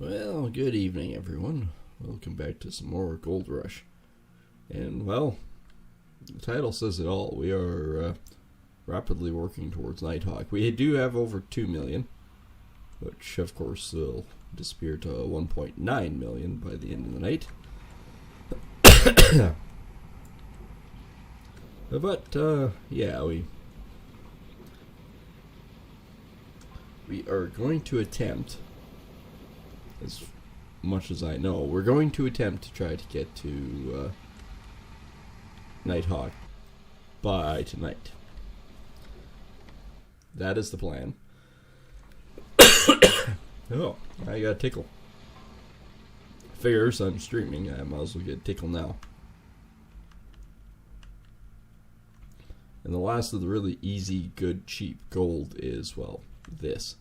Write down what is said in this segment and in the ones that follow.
Well, good evening, everyone. Welcome back to some more Gold Rush. And, well, the title says it all. We are rapidly working towards Nighthawk. We do have over 2 million, which, of course, will disappear to 1.9 million by the end of the night. But, yeah, we are going to attempt, as much as I know, we're going to attempt to try to get to Nighthawk by tonight. That is the plan. Oh, I got a tickle. Figures I'm streaming, I might as well get a tickle now. And the last of the really easy, good, cheap gold is, well, this.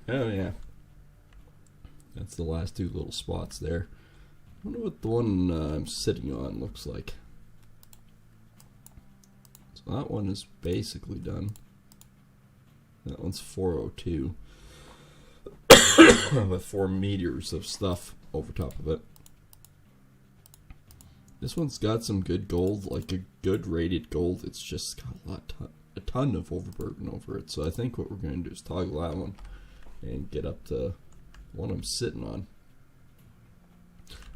Oh, yeah. That's the last two little spots there. I wonder what the one I'm sitting on looks like. So that one is basically done. That one's 402. With 4 meters of stuff over top of it. This one's got some good gold, like a good rated gold. It's just got a ton of overburden over it. So I think what we're going to do is toggle that one and get up to one I'm sitting on.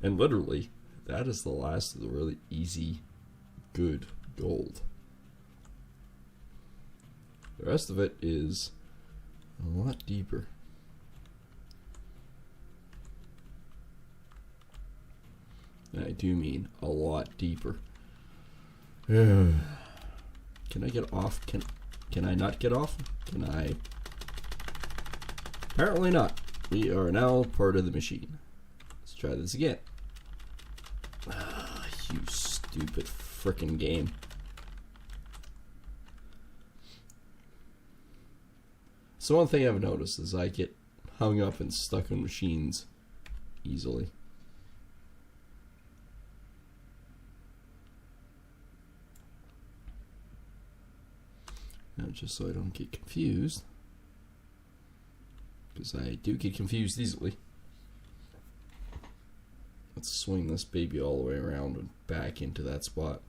And literally, that is the last of the really easy, good gold. The rest of it is a lot deeper. And I do mean a lot deeper. Can I get off? Can I not get off? Can I? Apparently not. We are now part of the machine. Let's try this again. Ah, you stupid frickin' game. So one thing I've noticed is I get hung up and stuck on machines easily. Now, just so I don't get confused, because I do get confused easily. Let's swing this baby all the way around and back into that spot.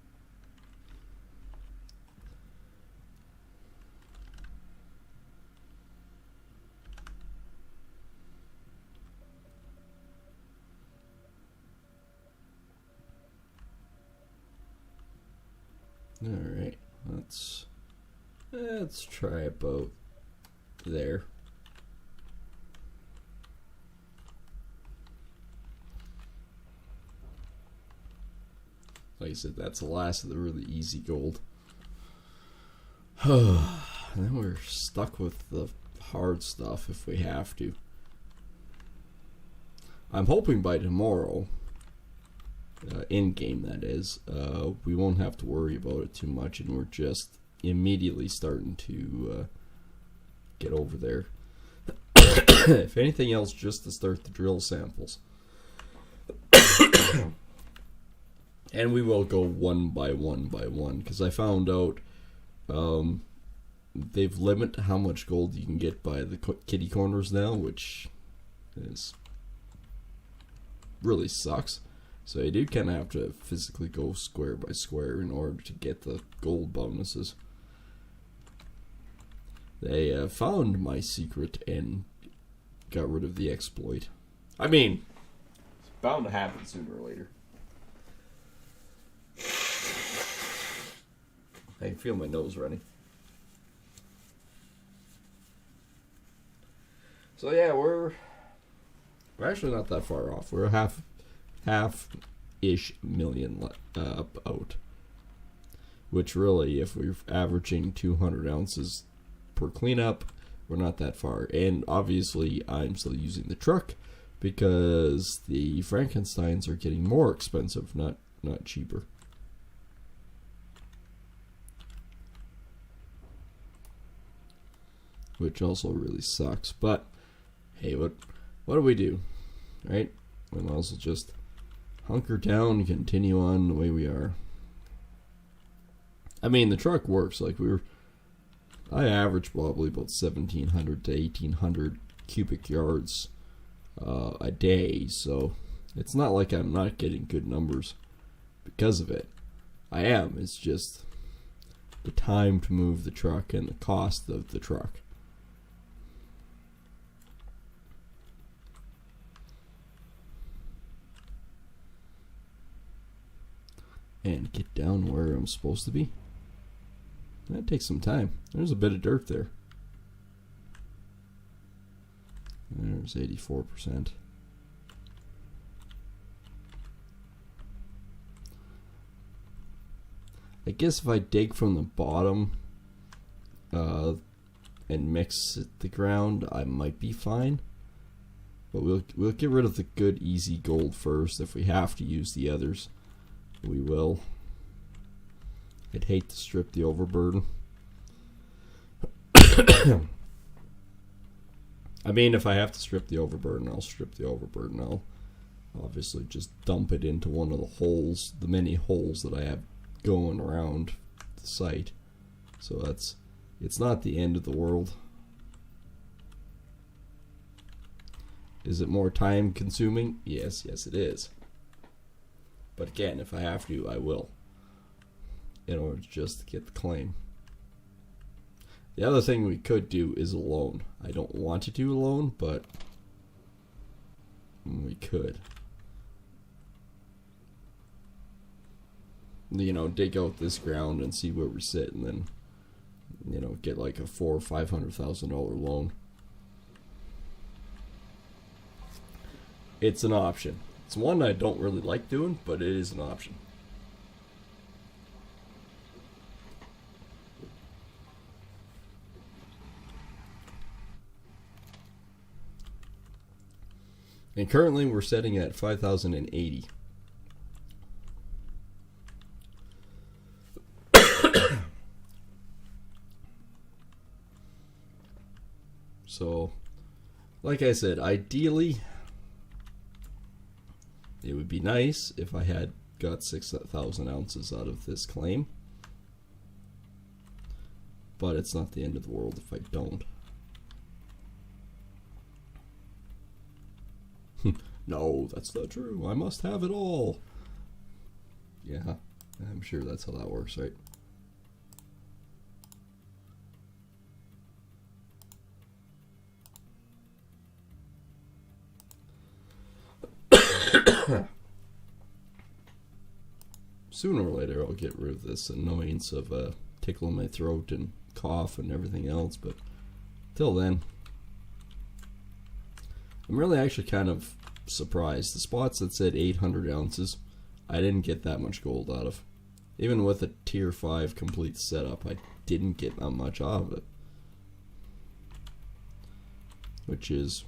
Alright, let's try about there. Like I said, that's the last of the really easy gold. And then we're stuck with the hard stuff if we have to. I'm hoping by tomorrow, in-game that is, we won't have to worry about it too much, and we're just immediately starting to get over there. If anything else, just to start the drill samples. And we will go one by one by one, because I found out they've limited how much gold you can get by the kitty corners now, which is really sucks. So you do kind of have to physically go square by square in order to get the gold bonuses. They found my secret and got rid of the exploit. I mean, it's bound to happen sooner or later. I can feel my nose running. So yeah, we're actually not that far off. We're half-ish million out. Which really, if we're averaging 200 ounces per cleanup, we're not that far. And obviously, I'm still using the truck because the Frankensteins are getting more expensive, not cheaper. Which also really sucks. But hey, what do we do? Right? We might as well just hunker down and continue on the way we are. I mean, the truck works. Like I average probably about 1,700 to 1,800 cubic yards a day, so it's not like I'm not getting good numbers because of it. I am. It's just the time to move the truck and the cost of the truck. And get down where I'm supposed to be. That takes some time. There's a bit of dirt there. There's 84%. I guess if I dig from the bottom and mix the ground, I might be fine. But we'll get rid of the good easy gold first. If we have to use the others, we will. I'd hate to strip the overburden. I mean, if I have to strip the overburden, I'll strip the overburden. I'll obviously just dump it into one of the holes, the many holes that I have going around the site. So it's not the end of the world. Is it more time consuming? Yes, it is. But again, if I have to, I will, in order just to get the claim. The other thing we could do is a loan. I don't want to do a loan, but we could. You know, dig out this ground and see where we sit, and then, you know, get like a $400,000 or $500,000 loan. It's an option. It's one I don't really like doing, but it is an option. And currently we're setting at 5,080. So, like I said, ideally, it would be nice if I had got 6,000 ounces out of this claim. But it's not the end of the world if I don't. No, that's not true. I must have it all. Yeah, I'm sure that's how that works, right? Sooner or later I'll get rid of this annoyance of tickle in my throat and cough and everything else, but till then, I'm really actually kind of surprised. The spots that said 800 ounces, I didn't get that much gold out of. Even with a tier 5 complete setup, I didn't get that much out of it. Which is,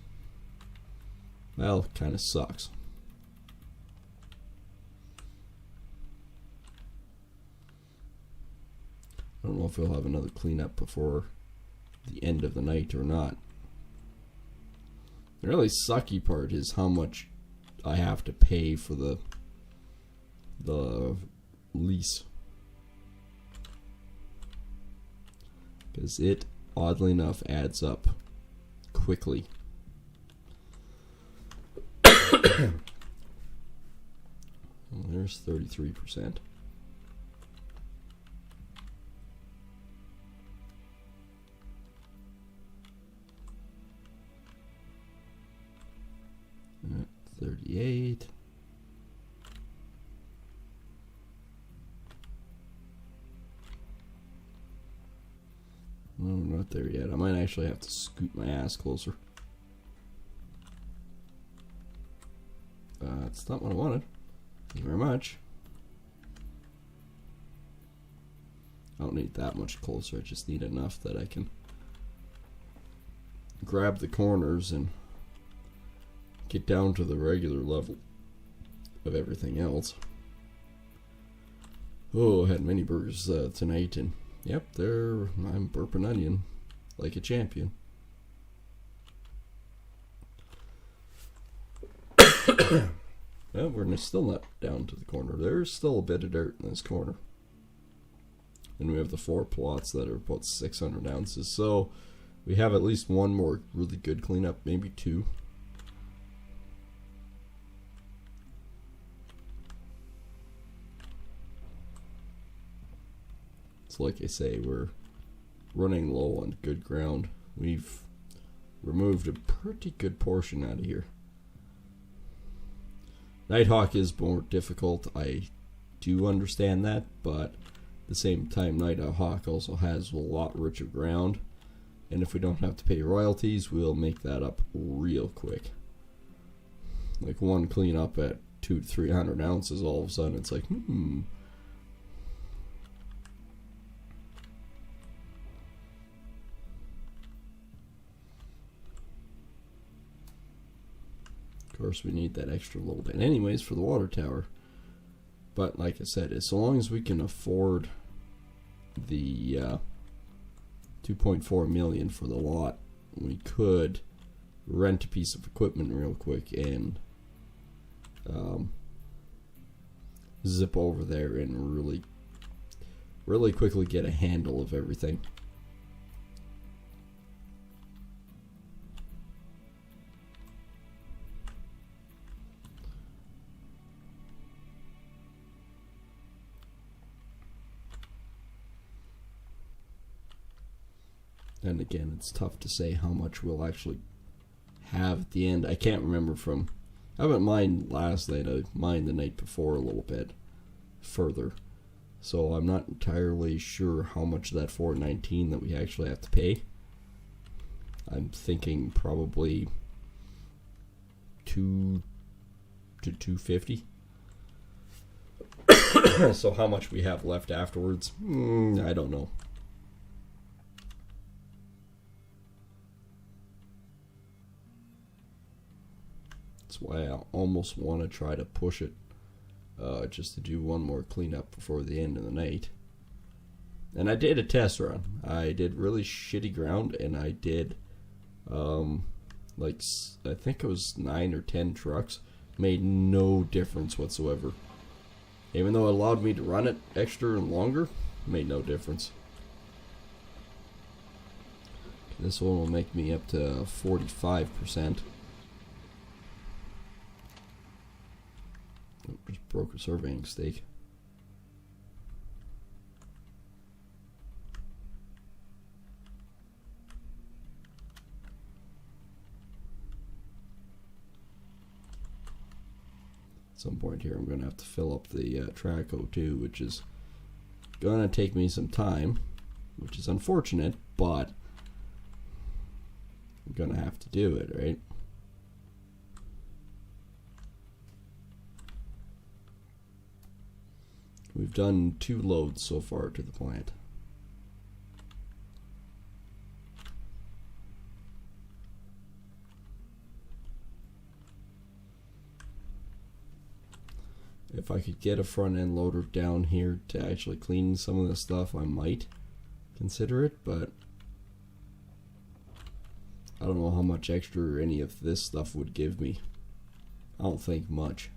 well, kind of sucks. I don't know if we'll have another cleanup before the end of the night or not. The really sucky part is how much I have to pay for the lease. Because it, oddly enough, adds up quickly. Well, there's 33%. At 38. No, we're not there yet. I might actually have to scoot my ass closer. That's not what I wanted. Thank you very much. I don't need that much closer. I just need enough that I can grab the corners and get down to the regular level of everything else. Oh, I had many burgers tonight, and yep, I'm burping onion like a champion. Well, we're still not down to the corner. There's still a bit of dirt in this corner. And we have the 4 plots that are about 600 ounces. So We have at least one more really good cleanup, maybe two. So like I say, we're running low on good ground. We've removed a pretty good portion out of here. Nighthawk is more difficult. I do understand that, but at the same time, Nighthawk also has a lot richer ground. And if we don't have to pay royalties, we'll make that up real quick. Like one cleanup at 200 to 300 ounces, all of a sudden it's like, Of course, we need that extra little bit anyways for the water tower. But like I said, as long as we can afford the 2.4 million for the lot, we could rent a piece of equipment real quick and zip over there and really quickly get a handle of everything. And again, it's tough to say how much we'll actually have at the end. I can't remember from... I haven't mined last night. I mined the night before a little bit further. So I'm not entirely sure how much of that 419 that we actually have to pay. I'm thinking probably 2 to 250. So how much we have left afterwards, I don't know. That's why I almost want to try to push it just to do one more cleanup before the end of the night. And I did a test run. I did really shitty ground, and I did like I think it was 9 or 10 trucks. Made no difference whatsoever. Even though it allowed me to run it extra and longer, made no difference. This one will make me up to 45%. Just broke a surveying stake. At some point here I'm going to have to fill up the Traco too, which is going to take me some time, which is unfortunate, but I'm going to have to do it, right? We've done 2 loads so far to the plant. If I could get a front end loader down here to actually clean some of this stuff, I might consider it, but I don't know how much extra any of this stuff would give me. I don't think much.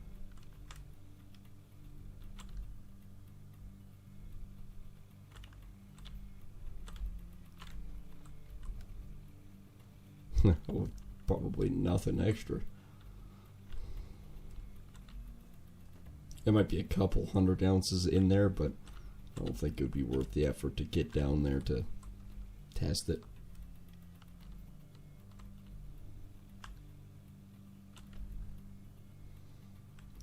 Probably nothing extra. There might be a couple 100 ounces in there, but I don't think it would be worth the effort to get down there to test it.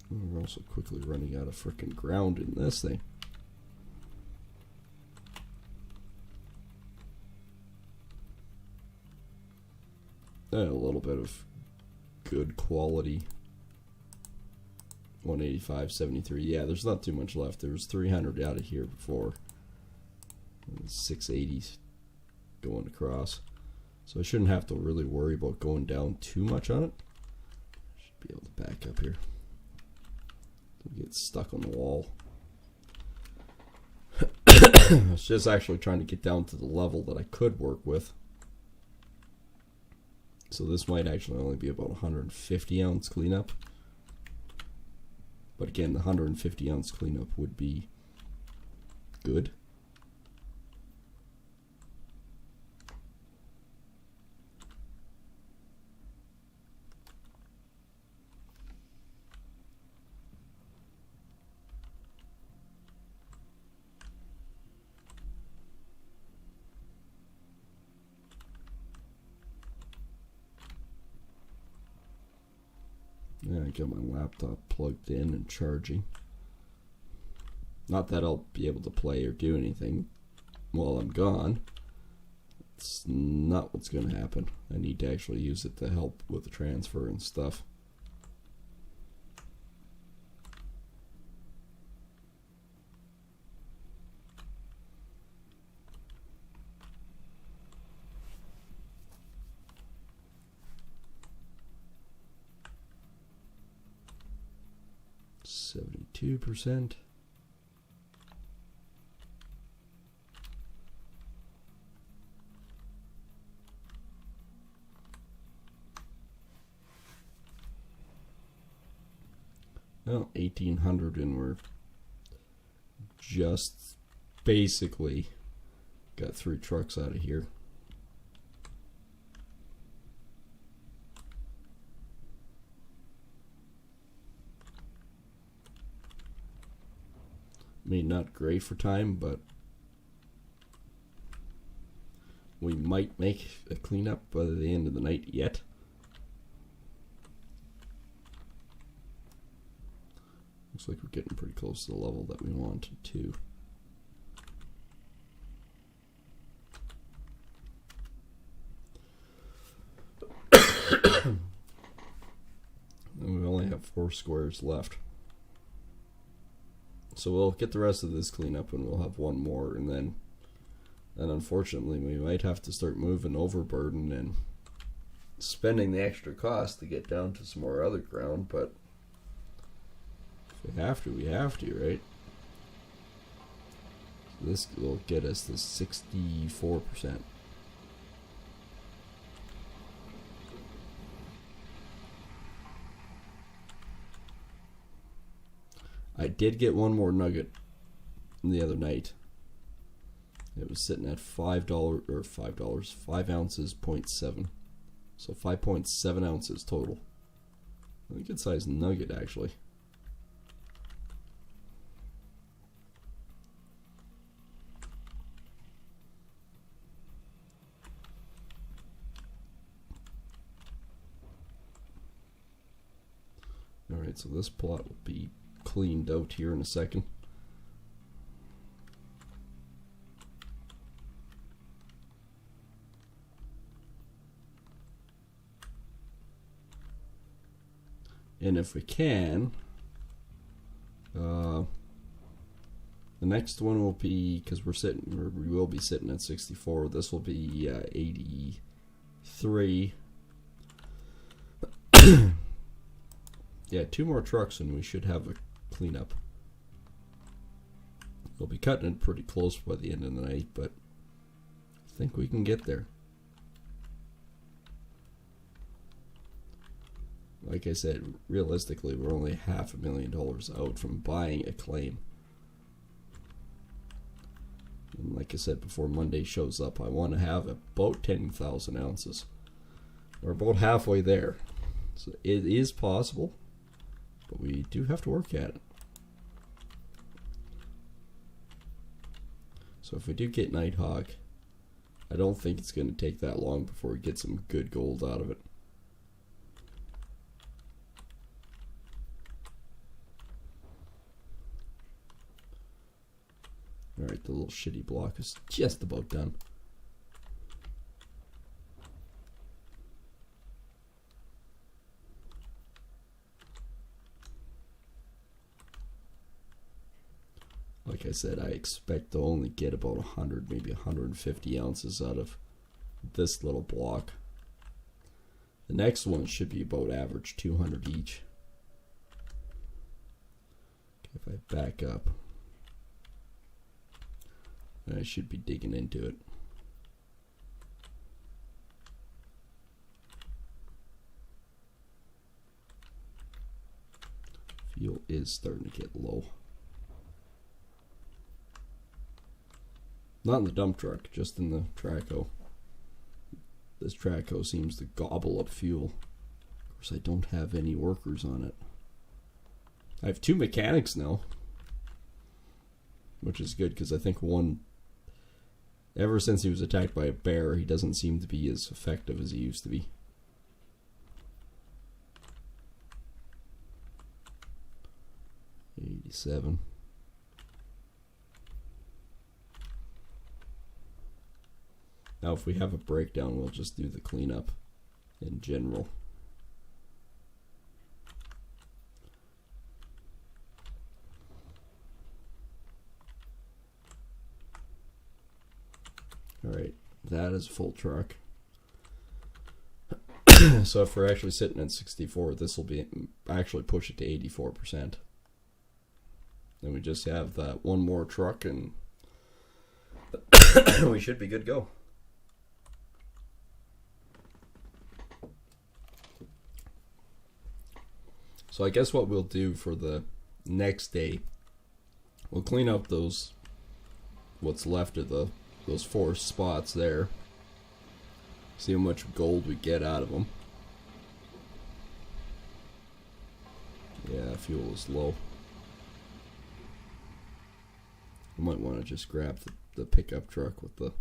We're also quickly running out of frickin' ground in this thing. A little bit of good quality. 185.73. Yeah, there's not too much left. There was 300 out of here before. 680s going across. So I shouldn't have to really worry about going down too much on it. Should be able to back up here. Don't get stuck on the wall. I was just actually trying to get down to the level that I could work with. So this might actually only be about 150 ounce cleanup. But again, the 150 ounce cleanup would be good. got my laptop plugged in and charging. Not that I'll be able to play or do anything while I'm gone. It's not what's going to happen. I need to actually use it to help with the transfer and stuff. %. Well, 1,800, and we're just basically got 3 trucks out of here. I mean, not great for time, but we might make a cleanup by the end of the night yet. Looks like we're getting pretty close to the level that we wanted to. And we only have 4 squares left. So we'll get the rest of this cleanup and we'll have 1 more, and then unfortunately we might have to start moving overburden and spending the extra cost to get down to some more other ground, but if we have to, right? So this will get us to 64%. I did get 1 more nugget the other night. It was sitting at $5 or $5, 5 ounces, 0.7. So 5.7 ounces total. A good sized nugget, actually. Alright, so this plot will be cleaned out here in a second. And if we can, the next one will be, because we will be sitting at 64. This will be 83. Yeah, 2 more trucks and we should have a cleanup. We'll be cutting it pretty close by the end of the night, but I think we can get there. Like I said, realistically, we're only $500,000 out from buying a claim. And like I said, before Monday shows up, I want to have about 10,000 ounces. We're about halfway there. So it is possible, but we do have to work at it. So if we do get Nighthawk, I don't think it's going to take that long before we get some good gold out of it. Alright, the little shitty block is just about done. Like I said, I expect to only get about 100, maybe 150 ounces out of this little block. The next one should be about average 200 each. Okay, if I back up, I should be digging into it. Fuel is starting to get low. Not in the dump truck, just in the Traco. This Traco seems to gobble up fuel. Of course, I don't have any workers on it. I have 2 mechanics now, which is good because I think one, ever since he was attacked by a bear, he doesn't seem to be as effective as he used to be. 87. Now if we have a breakdown, we'll just do the cleanup in general. Alright, that is a full truck. So if we're actually sitting at 64, this will be actually push it to 84%. Then we just have that one more truck and we should be good to go. So I guess what we'll do for the next day, we'll clean up those, what's left of those 4 spots there. See how much gold we get out of them. Yeah, fuel is low. I might want to just grab the pickup truck with the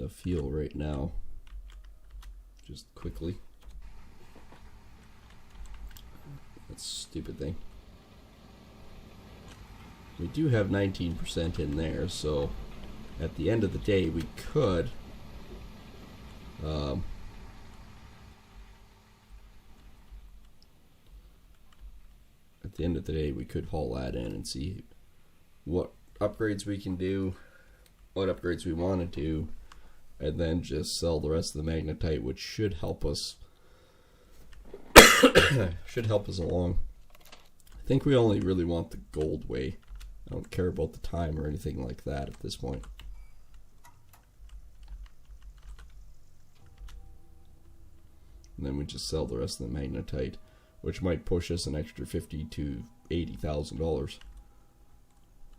fuel right now. Just quickly. That's a stupid thing. We do have 19% in there, so at the end of the day we could at the end of the day we could haul that in and see what upgrades we can do, what upgrades we want to do, and then just sell the rest of the magnetite, which should help us along. I think we only really want the gold way. I don't care about the time or anything like that at this point. And then we just sell the rest of the magnetite, which might push us an extra $50,000 to $80,000.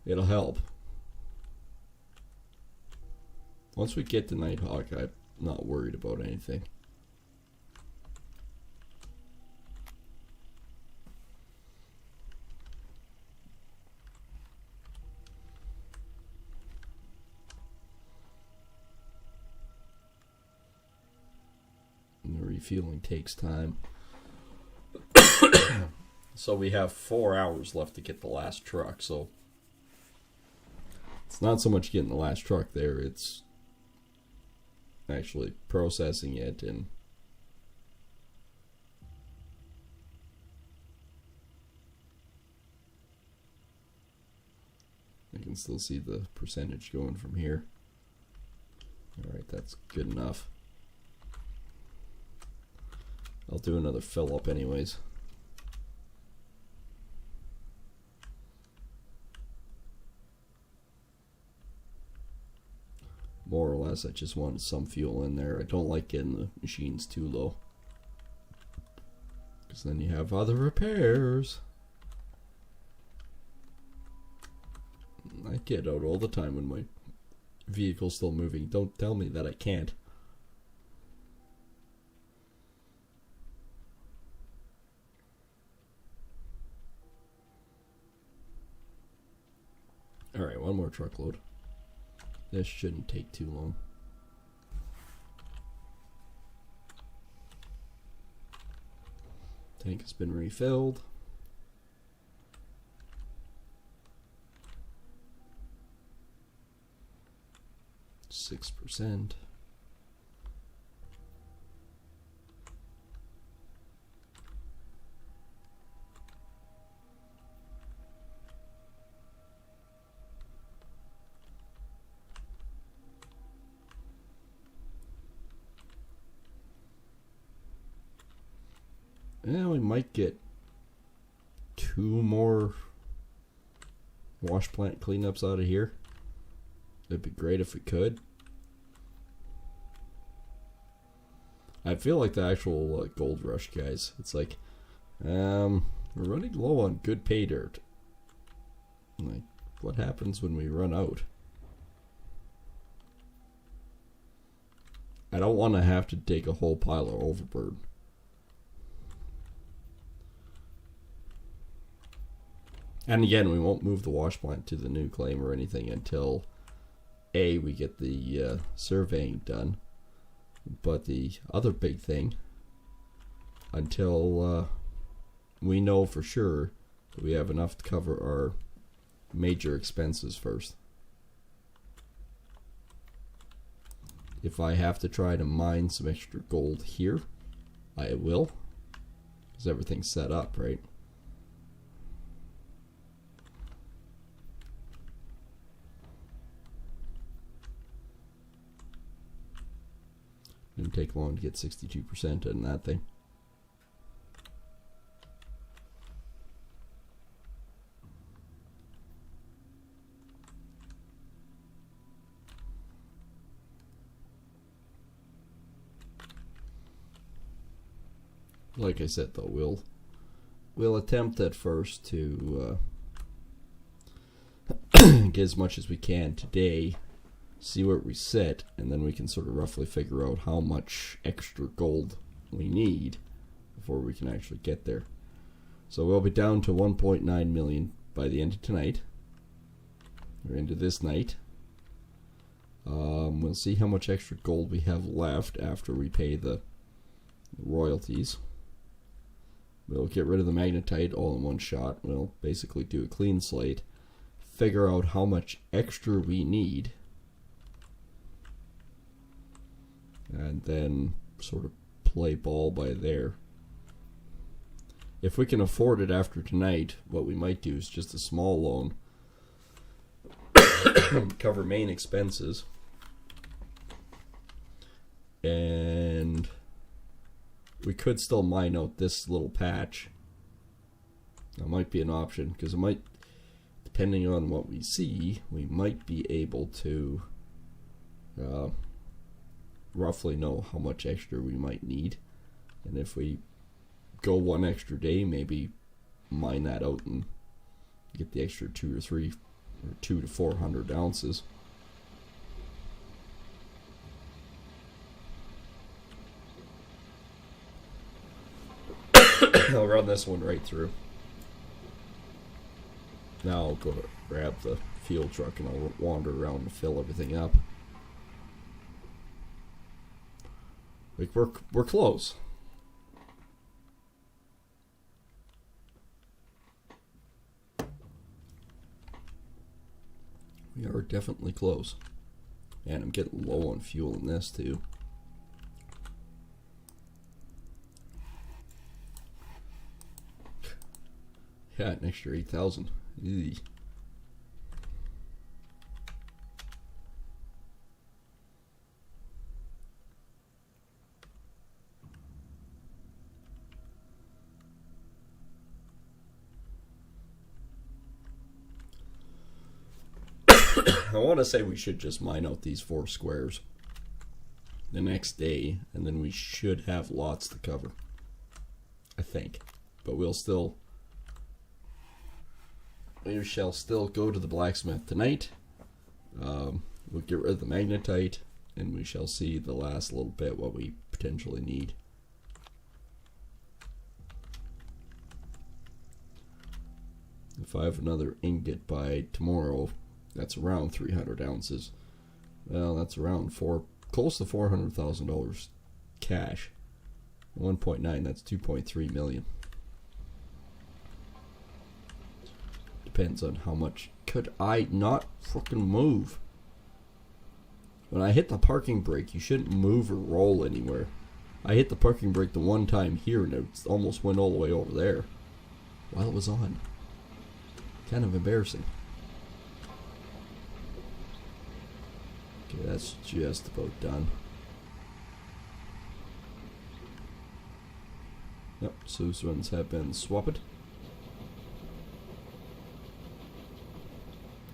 It'll help. Once we get to Nighthawk, I'm not worried about anything. And the refueling takes time. So we have 4 hours left to get the last truck, so it's not so much getting the last truck there, it's actually processing it. And I can still see the percentage going from here. Alright, that's good enough. I'll do another fill up anyways. More or less, I just wanted some fuel in there. I don't like getting the machines too low, because then you have other repairs. I get out all the time when my vehicle's still moving. Don't tell me that I can't. Alright, one more truckload. This shouldn't take too long. Tank has been refilled. %. Yeah, we might get 2 more wash plant cleanups out of here. It'd be great if we could. I feel like the actual gold rush, guys. It's like, we're running low on good pay dirt. Like, what happens when we run out? I don't want to have to dig a whole pile of overburden. And again, we won't move the wash plant to the new claim or anything until A, we get the surveying done, But the other big thing, until we know for sure that we have enough to cover our major expenses first. If I have to try to mine some extra gold here, I will, because everything's set up, right? Didn't take long to get 62% in that thing. Like I said, though, we'll attempt at first to get as much as we can today, see where we sit, and then we can sort of roughly figure out how much extra gold we need before we can actually get there. So we'll be down to 1.9 million by the end of tonight, or into this night. We'll see how much extra gold we have left after we pay the royalties. We'll get rid of the magnetite all in one shot. We'll basically do a clean slate, figure out how much extra we need, and then sort of play ball by there. If we can afford it after tonight, what we might do is just a small loan, cover main expenses, and we could still mine out this little patch. That might be an option, because it might, depending on what we see, we might be able to roughly know how much extra we might need. And if we go one extra day, maybe mine that out and get the extra 2 or 3 or 200 to 400 ounces. I'll run this one right through. Now I'll go to grab the fuel truck and I'll wander around and fill everything up. Like we're close. We are definitely close. And I'm getting low on fuel in this too. Yeah, an extra 8,000. Easy. I want to say we should just mine out these 4 squares the next day, and then we should have lots to cover. I think. But we shall still go to the blacksmith tonight. We'll get rid of the magnetite, and we shall see the last little bit what we potentially need. If I have another ingot by tomorrow, that's around 300 ounces. Well, that's around close to $400,000 cash. 1.9, that's 2.3 million. Depends on how much. Could I not fucking move? When I hit the parking brake, you shouldn't move or roll anywhere. I hit the parking brake the one time here and it almost went all the way over there while it was on. Kind of embarrassing. Okay, that's just about done. Yep, so those ones have been swapped.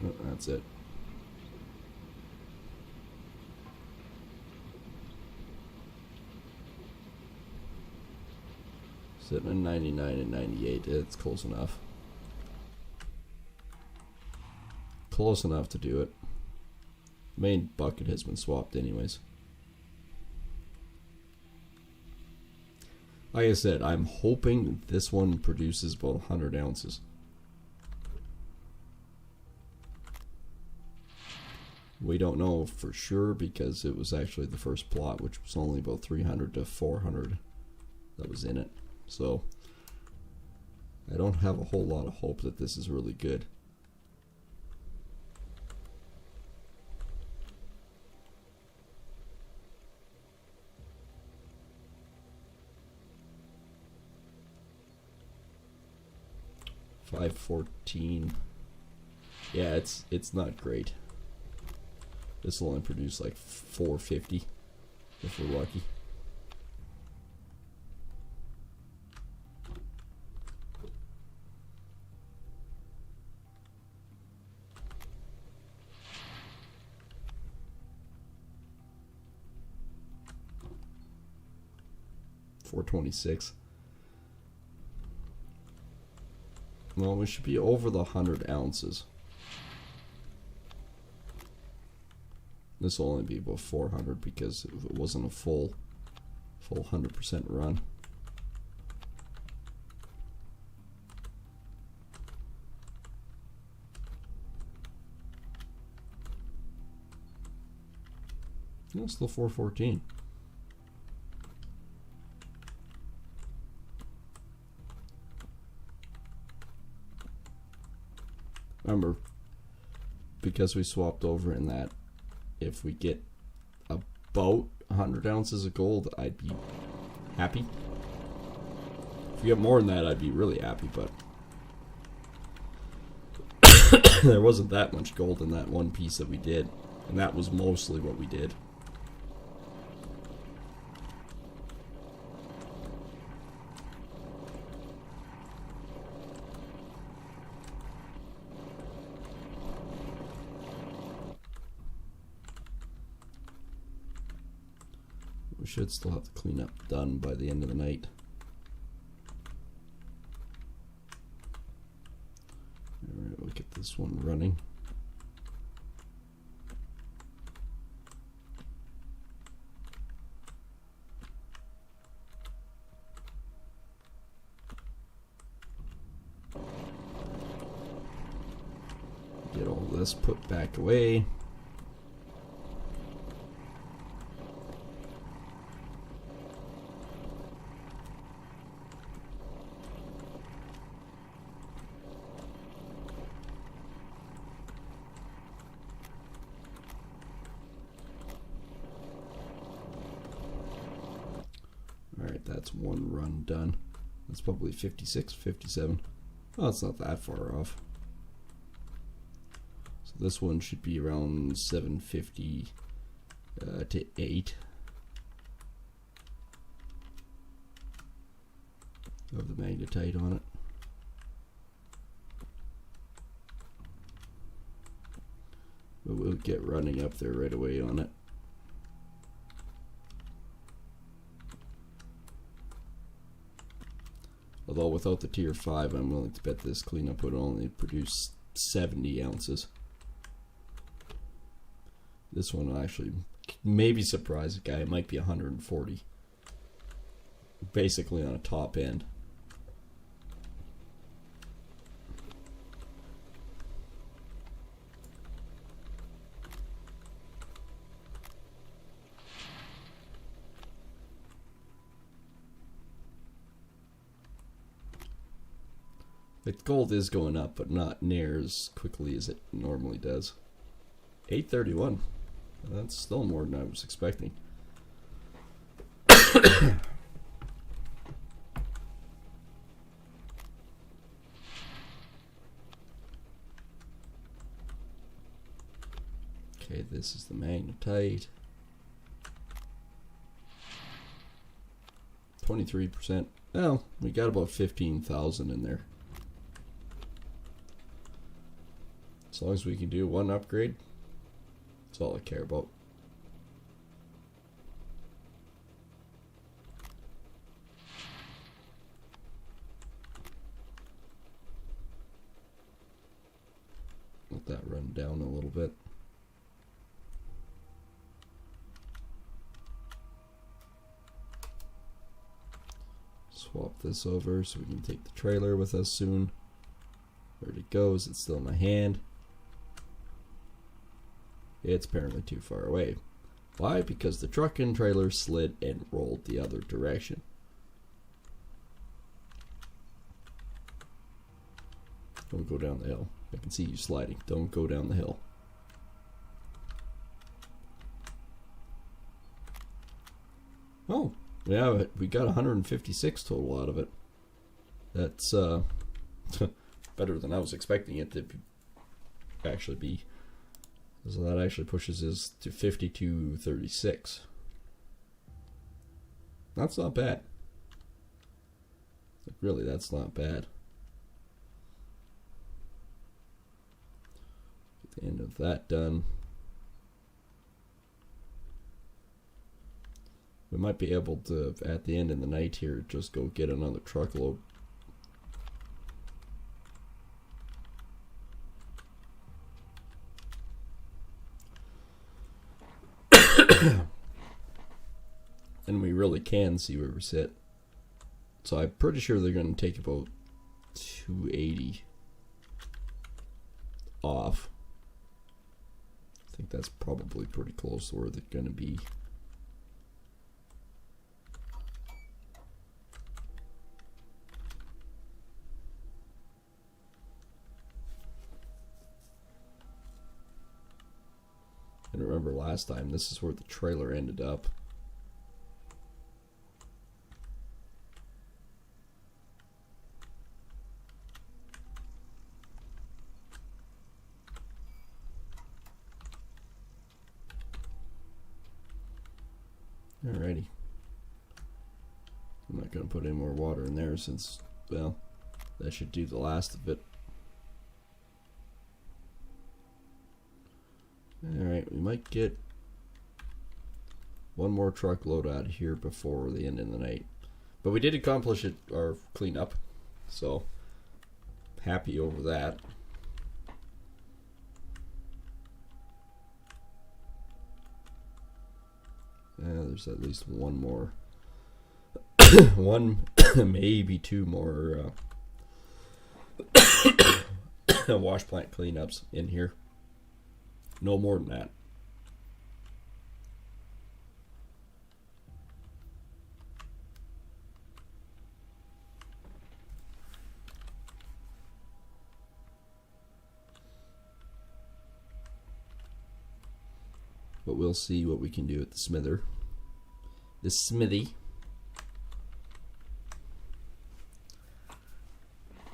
Oh, that's it. Sitting at 99 and 98, it's close enough. Close enough to do it. Main bucket has been swapped anyways. Like I said, I'm hoping this one produces about 100 ounces. We don't know for sure because it was actually the first plot, which was only about 300 to 400 that was in it. So I don't have a whole lot of hope that this is really good. $514. Yeah, it's not great. This will only produce like 450 if we're lucky. $426. Well, we should be over the 100 ounces. This will only be about 400 because it wasn't a full 100% run. No, still 414. Remember, because we swapped over in that, if we get about 100 ounces of gold, I'd be happy. If we get more than that, I'd be really happy, but there wasn't that much gold in that one piece that we did, and that was mostly what we did. We should still have the cleanup done by the end of the night. Alright, we'll get this one running. Get all this put back away. Alright, that's one run done. That's probably 56, 57. Oh, it's not that far off. So this one should be around 750 to 8 of the magnetite on it. But we'll get running up there right away on it. Although without the tier 5, I'm willing to bet this cleanup would only produce 70 ounces. This one will actually maybe surprise a guy. It might be 140. Basically on a top end. The gold is going up, but not near as quickly as it normally does. 831. That's still more than I was expecting. Okay, this is the magnetite. 23%. Well, we got about 15,000 in there. As long as we can do one upgrade, that's all I care about. Let that run down a little bit. Swap this over so we can take the trailer with us soon. There it goes, it's still in my hand. It's apparently too far away. Why? Because the truck and trailer slid and rolled the other direction. Don't go down the hill. I can see you sliding. Don't go down the hill. Oh, yeah, we got 156 total out of it. That's better than I was expecting it to actually be. So that actually pushes us to 52.36. That's not bad. Really, that's not bad. At the end of that done, we might be able to, at the end of the night here, just go get another truckload. And we really can see where we sit. So I'm pretty sure they're going to take about 280 off. I think that's probably pretty close to where they're going to be. And remember last time, this is where the trailer ended up. Alrighty. I'm not going to put any more water in there since, well, that should do the last of it. Alright, we might get one more truckload out of here before the end of the night. But we did accomplish it, our cleanup, so happy over that. There's at least one more, one, maybe two more wash plant cleanups in here. No more than that. But we'll see what we can do at the smither. The smithy.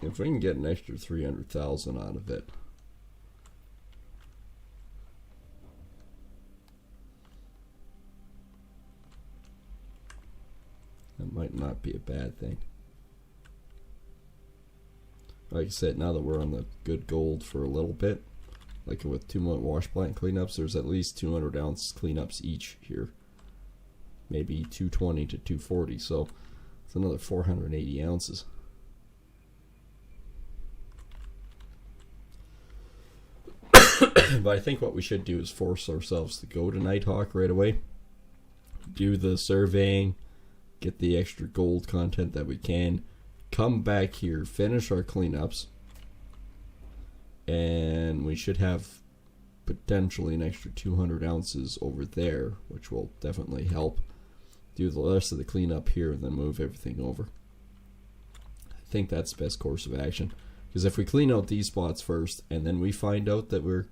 If we can get an extra 300,000 out of it, that might not be a bad thing. Like I said, now that we're on the good gold for a little bit, like with 2 more wash plant cleanups, there's at least 200 ounce cleanups each here. Maybe 220 to 240, so it's another 480 ounces. But I think what we should do is force ourselves to go to Nighthawk right away, do the surveying, get the extra gold content that we can, come back here, finish our cleanups, and we should have potentially an extra 200 ounces over there, which will definitely help. Do the rest of the cleanup here and then move everything over. I think that's the best course of action, because if we clean out these spots first and then we find out that we're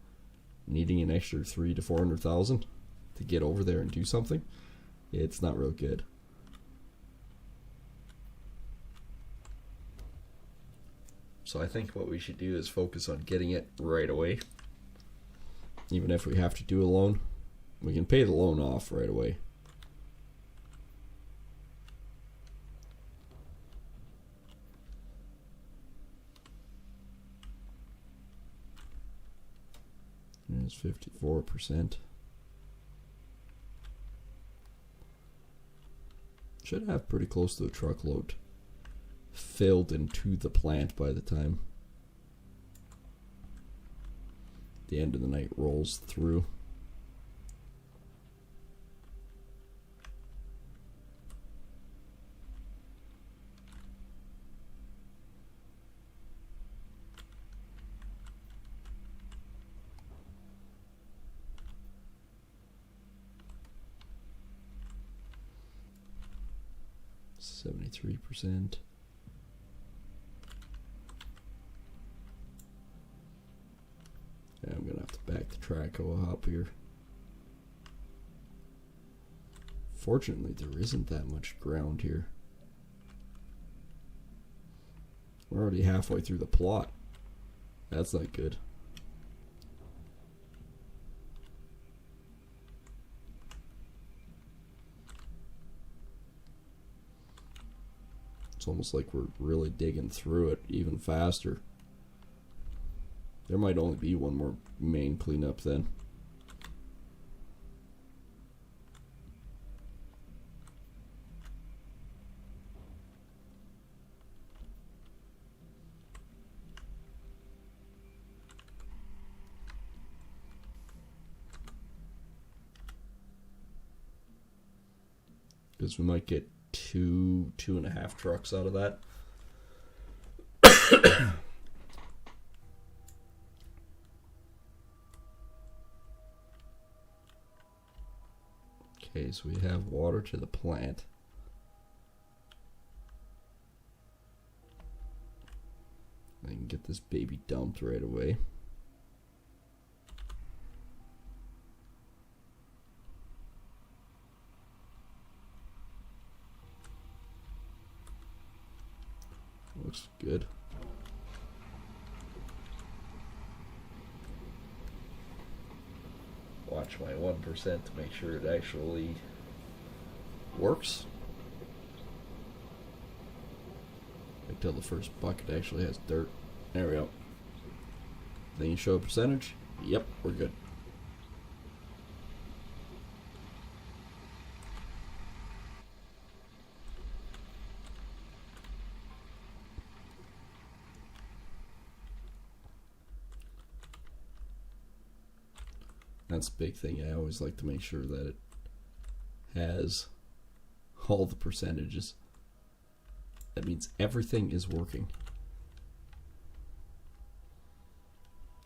needing an extra 300,000 to 400,000 to get over there and do something, it's not real good. So I think what we should do is focus on getting it right away. Even if we have to do a loan, we can pay the loan off right away. There's 54%. Should have pretty close to a truckload filled into the plant by the time the end of the night rolls through. 73%. Yeah, I'm gonna have to back the track a hop here. Fortunately, there isn't that much ground here. We're already halfway through the plot. That's not good. It's almost like we're really digging through it even faster. There might only be one more main cleanup then. Because we might get two and a half trucks out of that. Okay, so we have water to the plant. I can get this baby dumped right away. Looks good. Watch my 1% to make sure it actually works. Wait till the first bucket actually has dirt. There we go. Then you show a percentage. Yep, we're good. That's a big thing. I always like to make sure that it has all the percentages. That means everything is working.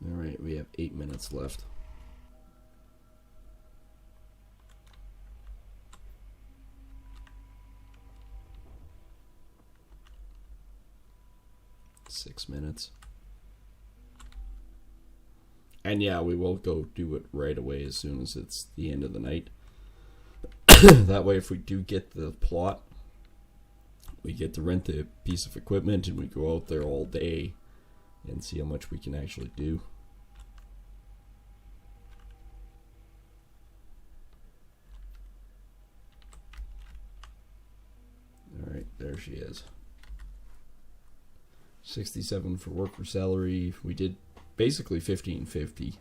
Alright, we have 8 minutes left. Six minutes. And yeah, we will go do it right away as soon as it's the end of the night. That way, if we do get the plot, we get to rent the piece of equipment and we go out there all day and see how much we can actually do. Alright, there she is. 67 for worker salary. We did basically 1550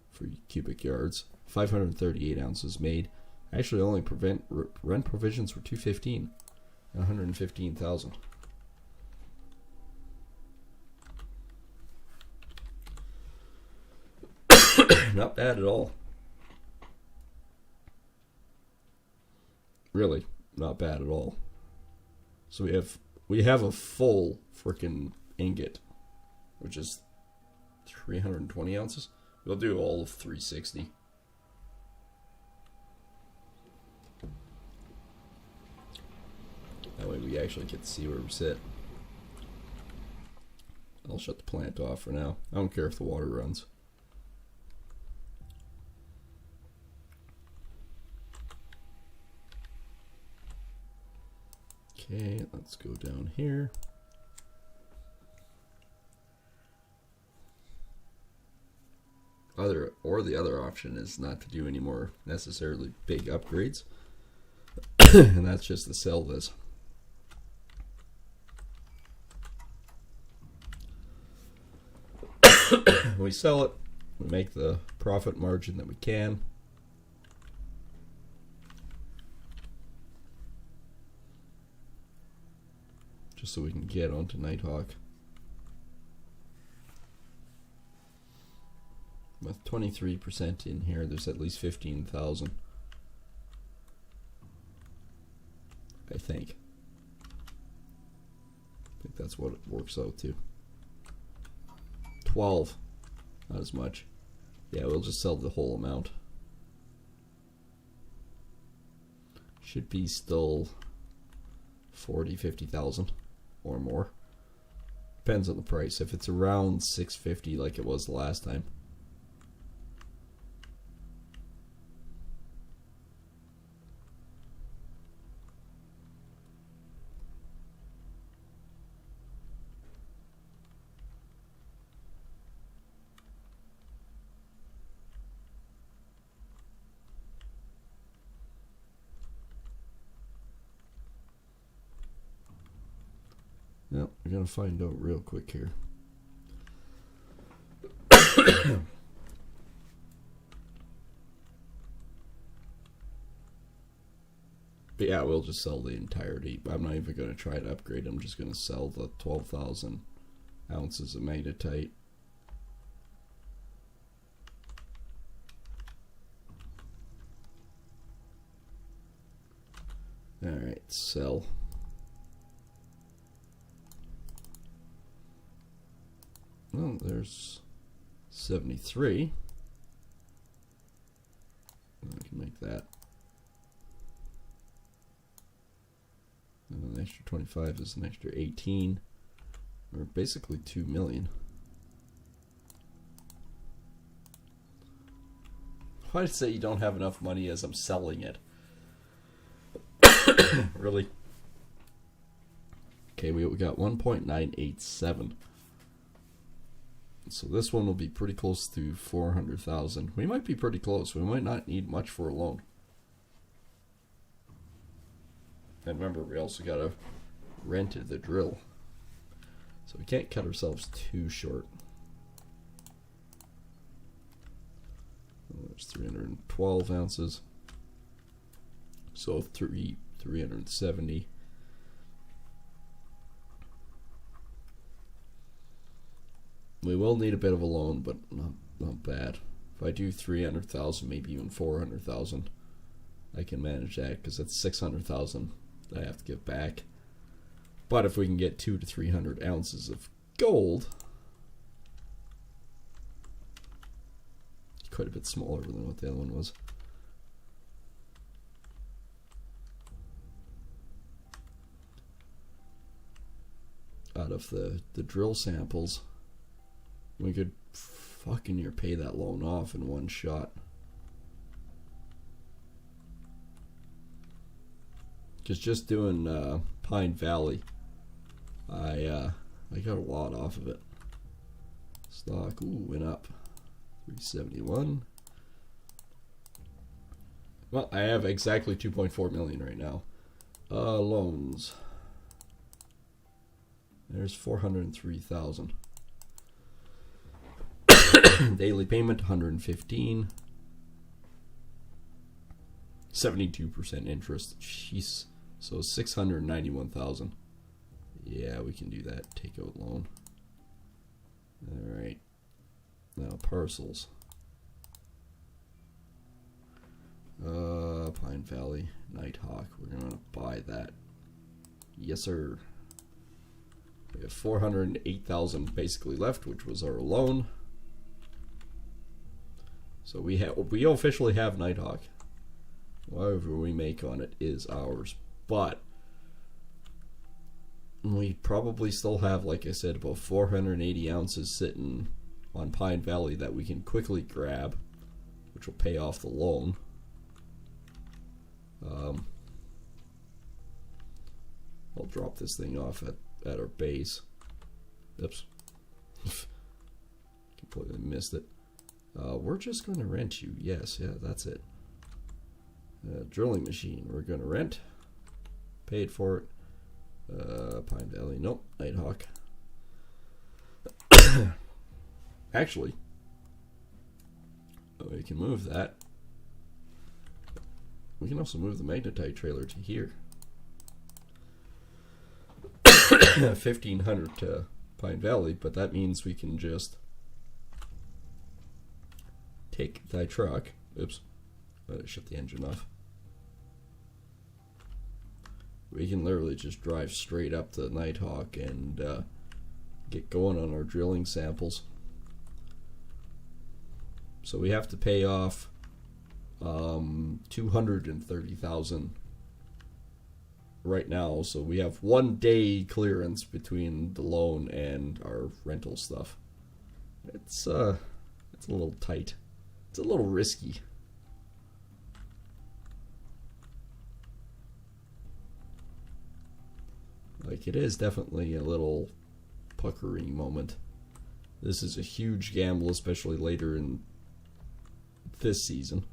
for cubic yards. 538 ounces made. Actually, only rent provisions were 215. 115,000. Not bad at all. Really, not bad at all. So we have a full freaking ingot, which is 320 ounces. We'll do all of 360. That way we actually get to see where we sit. I'll shut the plant off for now. I don't care if the water runs. Okay, let's go down here. The other option is not to do any more necessarily big upgrades. And that's just to sell this. We sell it, we make the profit margin that we can. Just so we can get onto Nighthawk. With 23% in here, there's at least 15,000. I think that's what it works out to. 12. Not as much. Yeah, we'll just sell the whole amount. Should be still 40, 50,000 or more. Depends on the price. If it's around 650 like it was the last time. Now, we're going to find out real quick here. But yeah, we'll just sell the entirety. I'm not even going to try to upgrade. I'm just going to sell the 12,000 ounces of magnetite. Alright, sell. Well, there's 73. I can make that. And an extra 25 is an extra 18. Or basically 2 million. Why did I say you don't have enough money as I'm selling it? Really? Okay, we got 1.987. So this one will be pretty close to 400,000. We might be pretty close. We might not need much for a loan. And remember, we also got to rent the drill. So we can't cut ourselves too short. There's 312 ounces. So 370. We will need a bit of a loan, but not bad. If I do 300,000, maybe even 400,000, I can manage that because that's 600,000 that I have to give back. But if we can get 200 to 300 ounces of gold, quite a bit smaller than what the other one was. Out of the drill samples, we could fucking near pay that loan off in one shot. Because just doing Pine Valley, I got a lot off of it. Stock, ooh, went up 371. Well, I have exactly 2.4 million right now. Loans. There's 403,000. Daily payment 115. 72% interest. Jeez. So 691,000. Yeah, we can do that. Takeout loan. Alright. Now parcels. Pine Valley, Nighthawk. We're gonna buy that. Yes, sir. We have 408,000 basically left, which was our loan. So we officially have Nighthawk. Whatever we make on it is ours. But we probably still have, like I said, about 480 ounces sitting on Pine Valley that we can quickly grab, which will pay off the loan. I'll drop this thing off at our base. Oops. Completely missed it. We're just going to rent you. Yes, yeah, that's it. Drilling machine. We're going to rent. Paid for it. Pine Valley. Nope. Nighthawk. Actually, we can move that. We can also move the magnetite trailer to here. 1,500 to Pine Valley, but that means we can just take the truck. Oops. Shut the engine off. We can literally just drive straight up to Nighthawk and get going on our drilling samples. So we have to pay off 230,000 right now, so we have 1 day clearance between the loan and our rental stuff. It's a little tight. It's a little risky. Like, it is definitely a little puckering moment. This is a huge gamble, especially later in this season.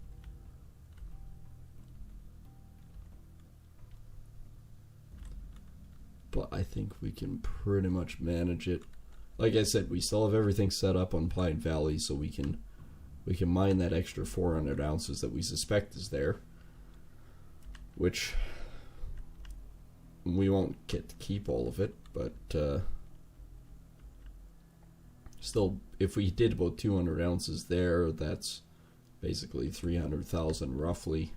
But I think we can pretty much manage it. Like I said, we still have everything set up on Pine Valley, so we can mine that extra 400 ounces that we suspect is there, which we won't get to keep all of it, but still, if we did about 200 ounces there, that's basically 300,000 roughly.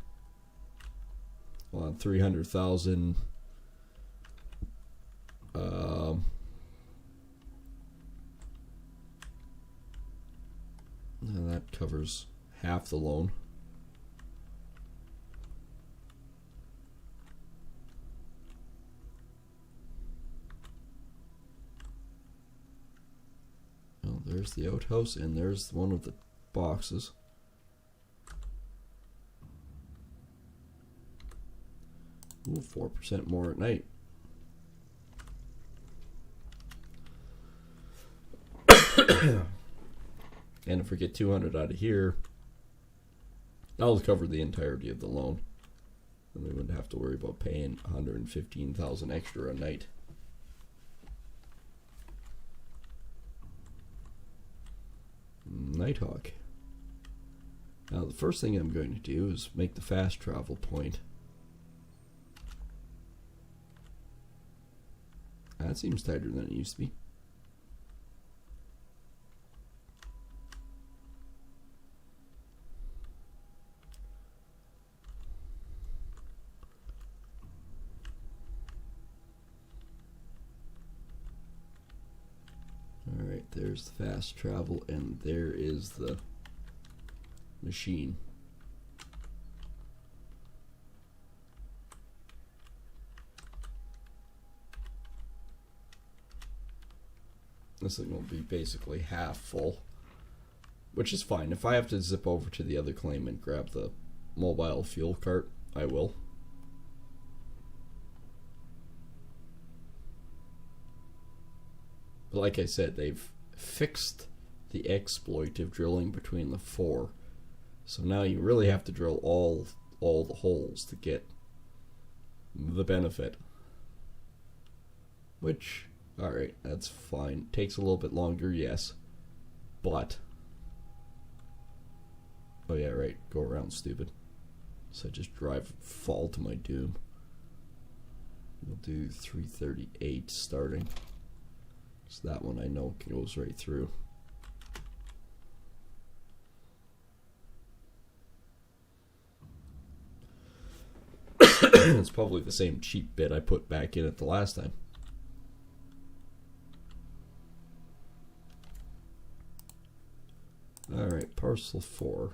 Well, 300,000. That covers half the loan. Well, there's the outhouse, and there's one of the boxes. Ooh, 4% more at night. And if we get 200 out of here, that'll cover the entirety of the loan. And we wouldn't have to worry about paying 115,000 extra a night. Nighthawk. Now the first thing I'm going to do is make the fast travel point. That seems tighter than it used to be. Alright, there's the fast travel, and there is the machine. This thing will be basically half full, which is fine. If I have to zip over to the other claim and grab the mobile fuel cart, I will. But like I said, they've fixed the exploit of drilling between the 4. So now you really have to drill all the holes to get the benefit. Which, alright, that's fine. Takes a little bit longer, yes. But, oh yeah, right, go around, stupid. So I just fall to my doom. We'll do 338 starting. So that one I know goes right through. It's probably the same cheap bit I put back in it the last time. Alright, parcel 4.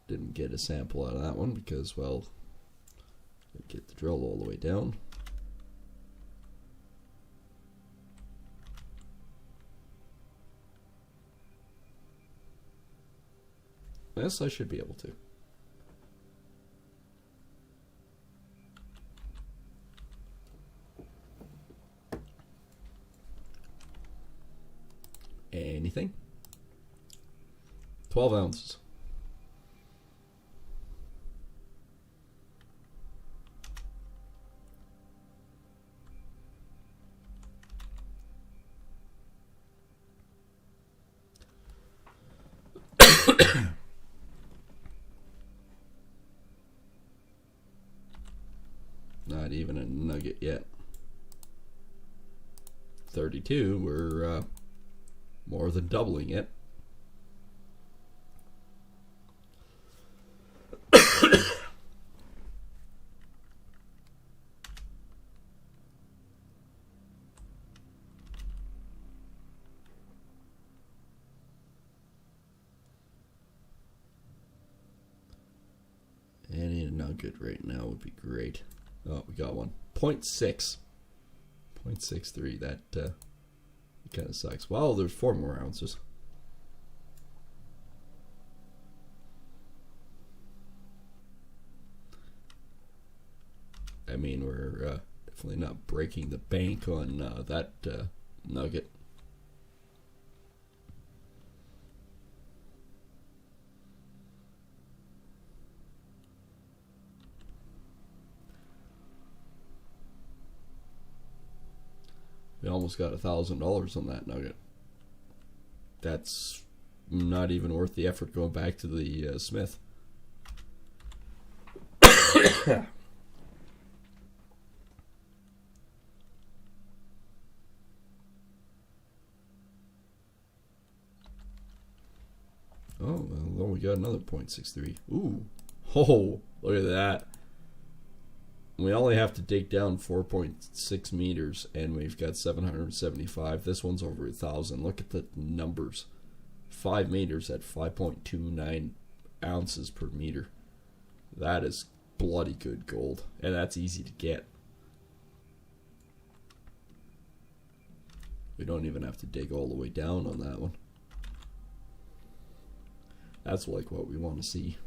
Didn't get a sample out of that one because, well, get the drill all the way down. Yes, I should be able to. Anything? 12 ounces. Not even a nugget yet. 32, we're more than doubling it. nugget right now would be great. Oh, we got one. 0.6. 0.63. That kind of sucks. Wow, there's 4 more ounces. I mean, we're definitely not breaking the bank on that nugget. We almost got $1,000 on that nugget. That's not even worth the effort going back to the Smith. Oh, well, we got another 0.63. Ooh. Oh, look at that. We only have to dig down 4.6 meters, and we've got 775. This one's over 1,000. Look at the numbers. 5 meters at 5.29 ounces per meter. That is bloody good gold, and that's easy to get. We don't even have to dig all the way down on that one. That's like what we want to see.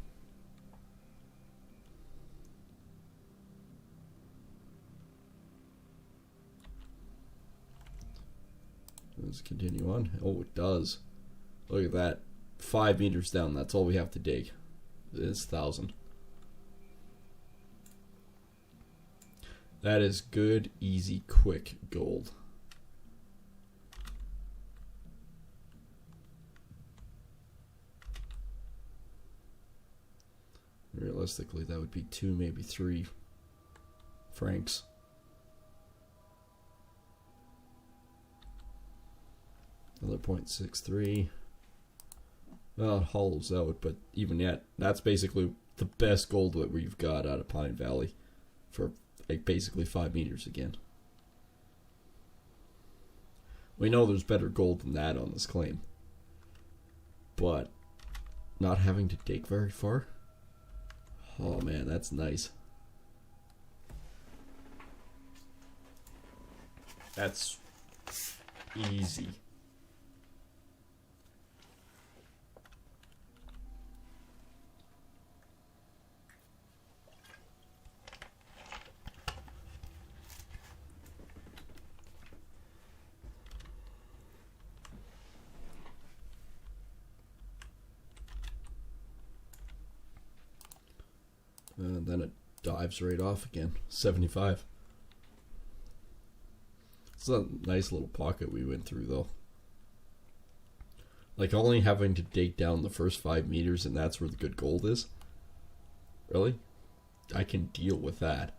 Let's continue on. Oh, it does. Look at that. 5 meters down. That's all we have to dig. It's 1,000. That is good, easy, quick gold. Realistically, that would be 2, maybe 3 francs. Another 0.63. Well, it hollows out, but even yet, that's basically the best gold that we've got out of Pine Valley for like basically 5 meters again. We know there's better gold than that on this claim, but not having to dig very far. Oh man, that's nice. That's easy. And then it dives right off again. 75. It's a nice little pocket we went through, though. Like, only having to dig down the first 5 meters, and that's where the good gold is? Really? I can deal with that.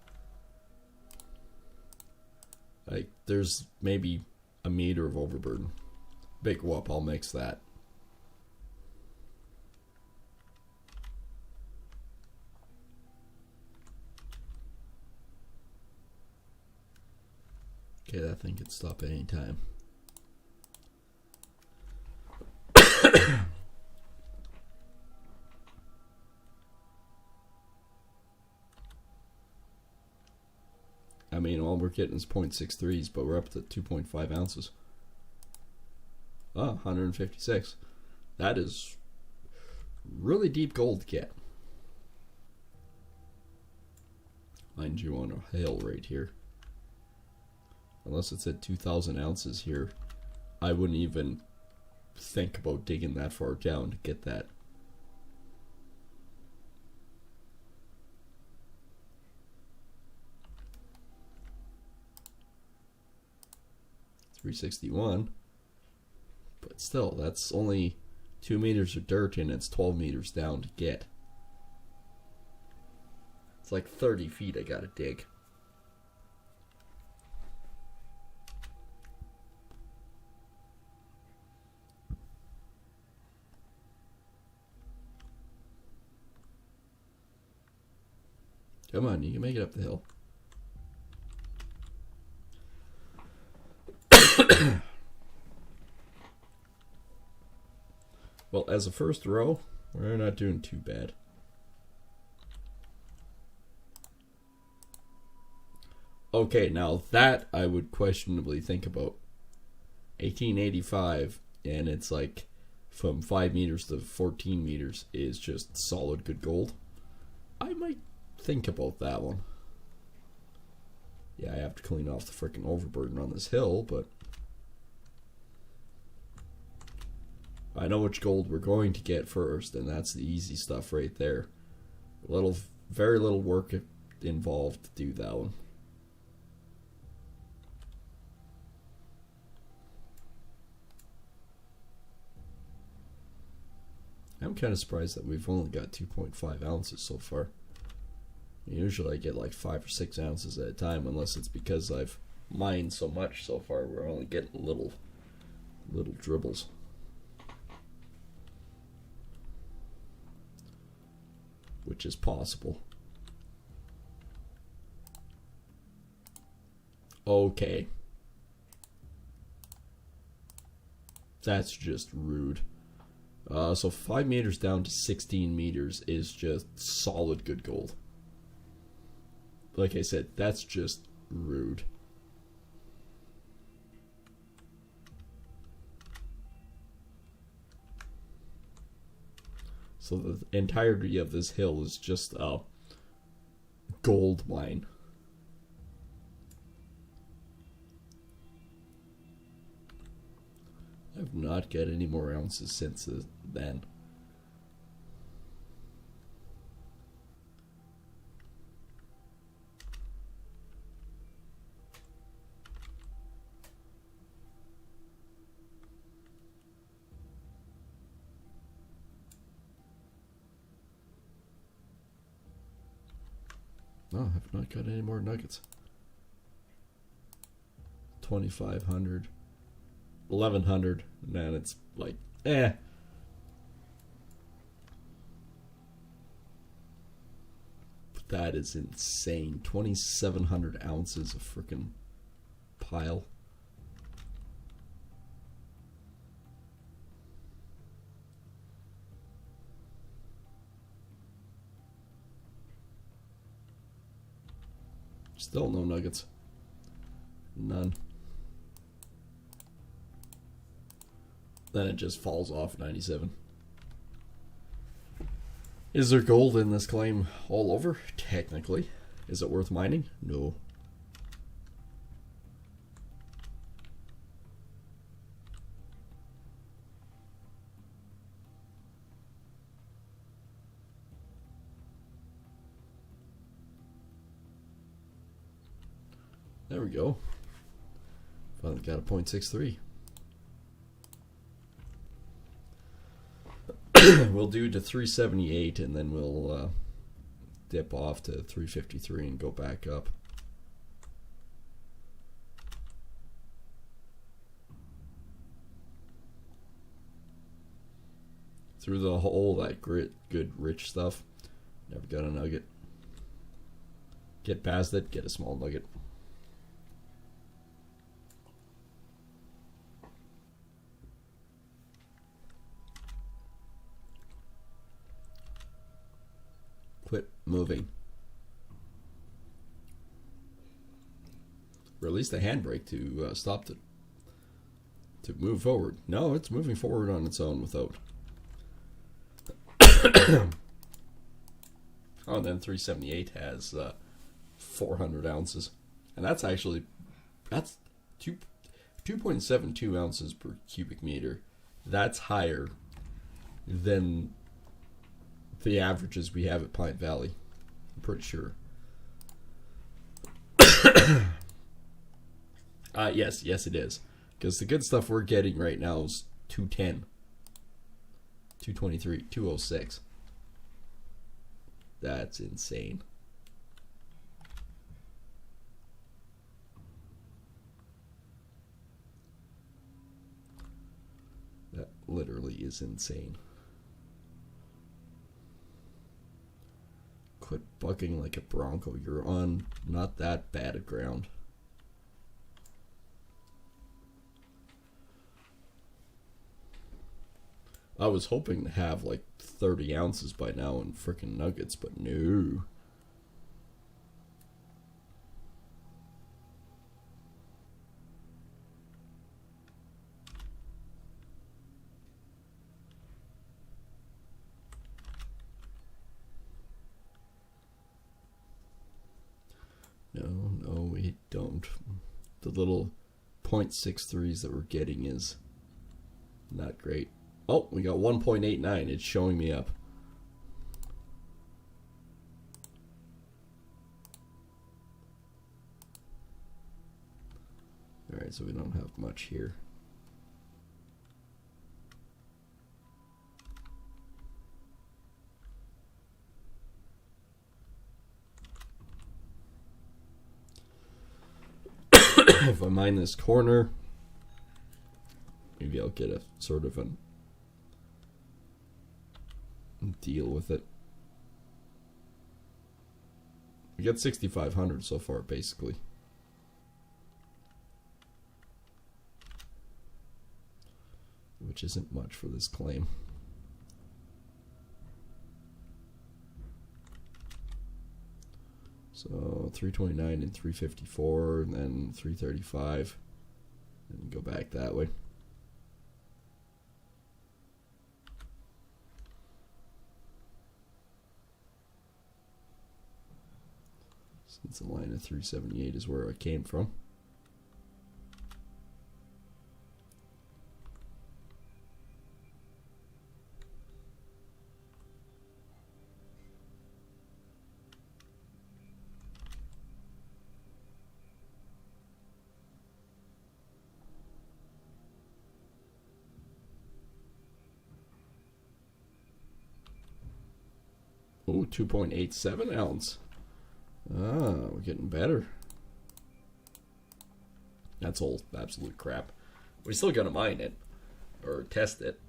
Like, there's maybe a meter of overburden. Big whoop, I'll mix that. Okay, that thing can stop at any time. I mean, all we're getting is 0.63s, but we're up to 2.5 ounces. Oh, 156. That is really deep gold to get. Mind you, on a hill right here. Unless it's at 2,000 ounces here, I wouldn't even think about digging that far down to get that. $361, but still, that's only 2 meters of dirt, and it's 12 meters down to get. It's like 30 feet I gotta dig. Come on, you can make it up the hill. Well, as a first row, we're not doing too bad. Okay, now that I would questionably think about. 1885, and it's like from 5 meters to 14 meters is just solid good gold. I might think about that one. Yeah, I have to clean off the freaking overburden on this hill, but I know which gold we're going to get first, and that's the easy stuff right there. Very little work involved to do that one. I'm kind of surprised that we've only got 2.5 ounces so far. Usually I get like 5 or 6 ounces at a time, unless it's because I've mined so much so far. We're only getting little dribbles. Which is possible. Okay. That's just rude. So 5 meters down to 16 meters is just solid good gold. Like I said, that's just rude. So the entirety of this hill is just a gold mine. I've not got any more ounces since then. No, I've not got any more nuggets. 2,500. 1,100, man, it's like, eh. But that is insane. 2,700 ounces of freaking pile. Still no nuggets. None. Then it just falls off 97. Is there gold in this claim all over? Technically. Is it worth mining? No. There we go. Finally got a 0.63. We'll do to 378 and then we'll dip off to 353 and go back up. Through the whole that good rich stuff, never got a nugget. Get past it, get a small nugget. Quit moving. Release the handbrake to stop to move forward. No, it's moving forward on its own without. Oh, then 378 has 400 ounces, and that's 2.72 ounces per cubic meter. That's higher than the averages we have at Pine Valley. I'm pretty sure. Yes, it is. Because the good stuff we're getting right now is 210, 223, 206. That's insane. That literally is insane. Quit bucking like a bronco. You're on not that bad a ground. I was hoping to have like 30 ounces by now in frickin' nuggets, but no. the little 0.63s that we're getting is not great. Oh, we got 1.89. It's showing me up. Alright, so we don't have much here. If I mine this corner, maybe I'll get a sort of a deal with it. We got 6,500 so far, basically. Which isn't much for this claim. So 329 and 354, and then 335, and go back that way. Since the line of 378 is where I came from. Oh, 2.87 ounce. Ah, we're getting better. That's all absolute crap. We still gotta mine it. Or test it.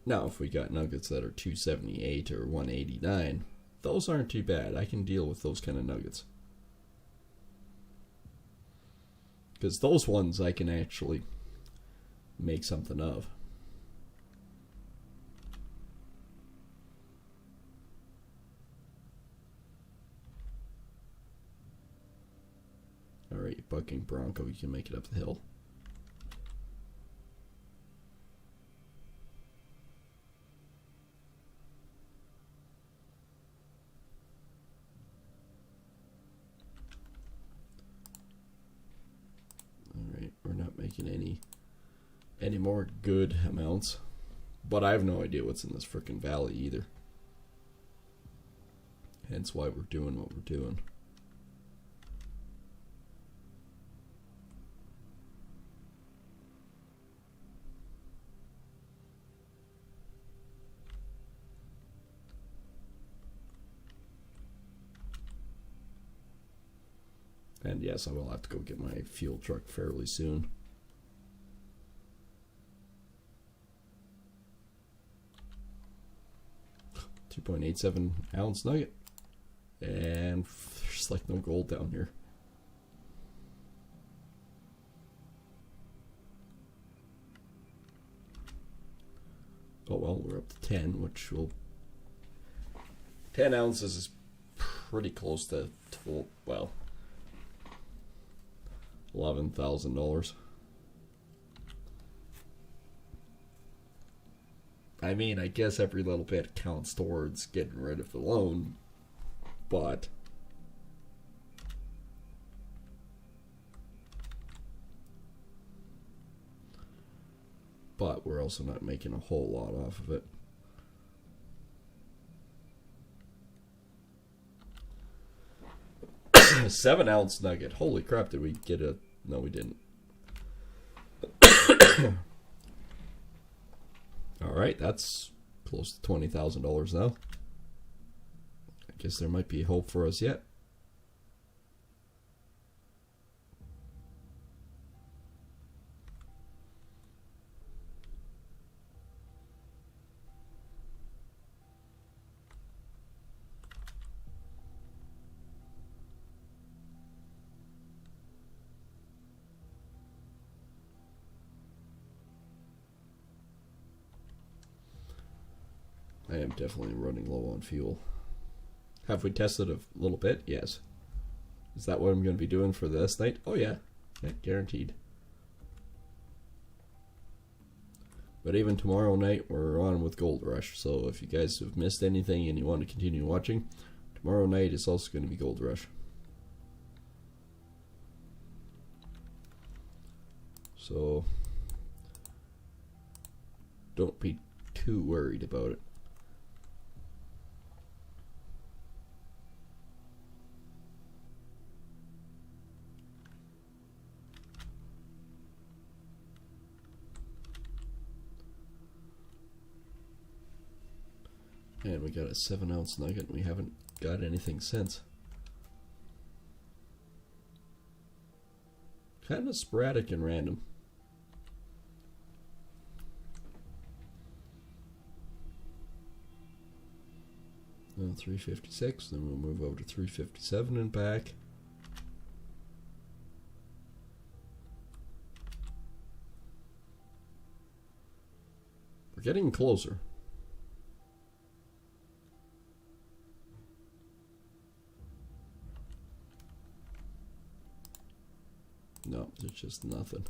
Now, if we got nuggets that are 278 or 189, those aren't too bad. I can deal with those kind of nuggets. Because those ones I can actually make something of. Alright, bucking bronco, you can make it up the hill. We're not making any more good amounts, but I have no idea what's in this frickin' valley either. Hence why we're doing what we're doing. And yes, I will have to go get my fuel truck fairly soon. .87 ounce nugget. And there's like no gold down here. Oh well, we're up to 10, which will... 10 ounces is pretty close to, well... $11,000. I mean, I guess every little bit counts towards getting rid of the loan, but we're also not making a whole lot off of it. A 7 ounce nugget. Holy crap, did we get a... No, we didn't. Alright, that's close to $20,000 now. I guess there might be hope for us yet. I am definitely running low on fuel. Have we tested a little bit? Yes. Is that what I'm going to be doing for this night? Oh yeah. Yeah, guaranteed. But even tomorrow night, we're on with Gold Rush. So if you guys have missed anything and you want to continue watching, tomorrow night is also going to be Gold Rush. So don't be too worried about it. And we got a 7-ounce nugget, and we haven't got anything since. Kind of sporadic and random. And 356, then we'll move over to 357 and back. We're getting closer. No, there's just nothing.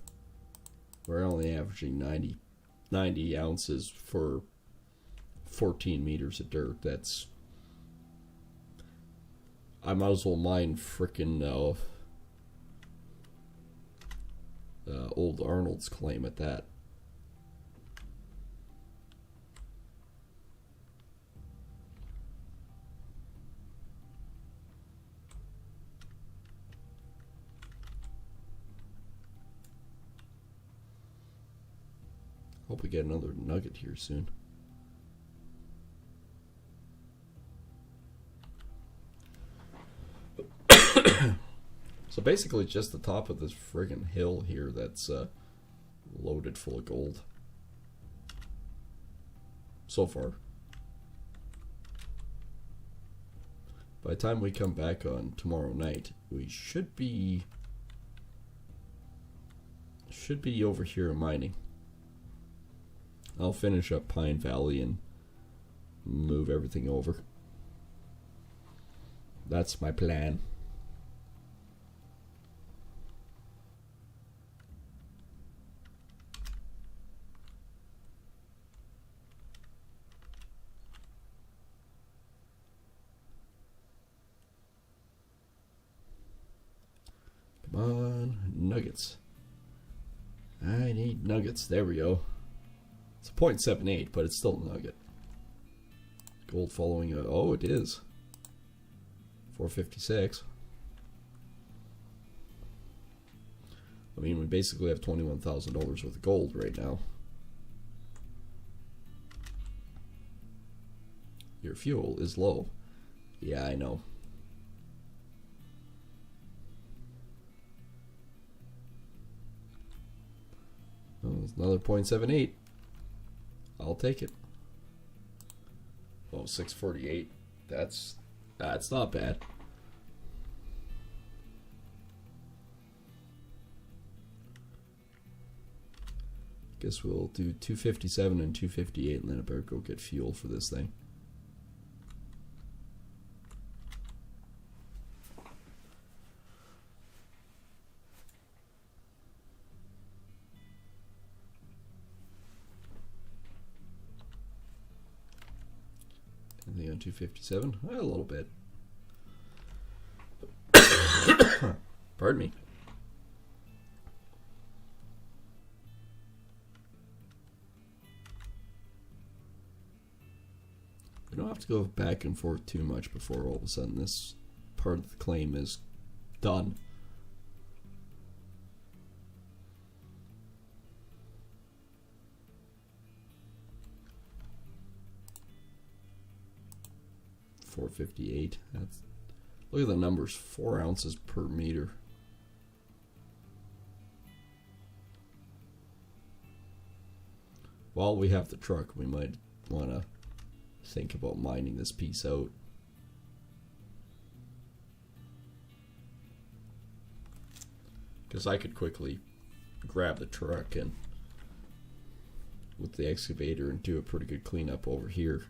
We're only averaging 90 ounces for 14 meters of dirt. That's... I might as well mine frickin' old Arnold's claim at that. Hope we get another nugget here soon. So basically just the top of this friggin' hill here that's loaded full of gold. So far. By the time we come back on tomorrow night, we should be over here mining. I'll finish up Pine Valley and move everything over. That's my plan. Come on, nuggets. I need nuggets. There we go. It's a 0.78, but it's still a nugget. Gold following a... Oh, it is. 456. I mean, we basically have $21,000 worth of gold right now. Your fuel is low. Yeah, I know. Oh, there's another 0.78. I'll take it. Oh, 648. That's not bad. Guess we'll do 257 and 258, and then I better go get fuel for this thing. Anything on 257? A little bit. Pardon me. We don't have to go back and forth too much before all of a sudden this part of the claim is done. $458. That's, look at the numbers. 4 ounces per meter. While we have the truck, we might want to think about mining this piece out. Because I could quickly grab the truck and with the excavator and do a pretty good cleanup over here.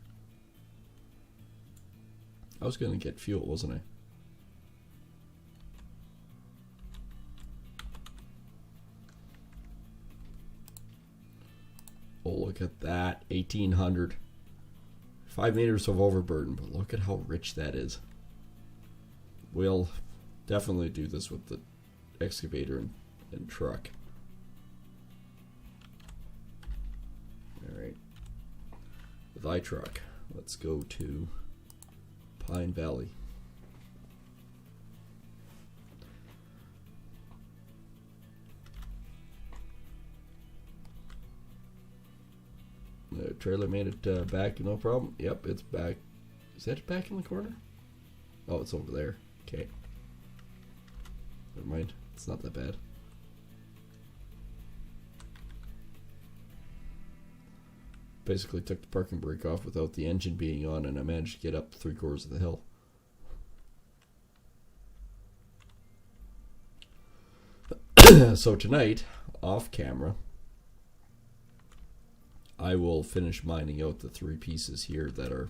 I was going to get fuel, wasn't I? Oh, look, look at that. 1,800. 5 meters of overburden, but look at how rich that is. We'll definitely do this with the excavator and truck. Alright. With iTruck, let's go to Pine Valley. The trailer made it back, no problem. Yep, it's back. Is that back in the corner? Oh, it's over there. Okay. Never mind. It's not that bad. Basically took the parking brake off without the engine being on, and I managed to get up 3/4 of the hill. So tonight, off camera, I will finish mining out the 3 pieces here that are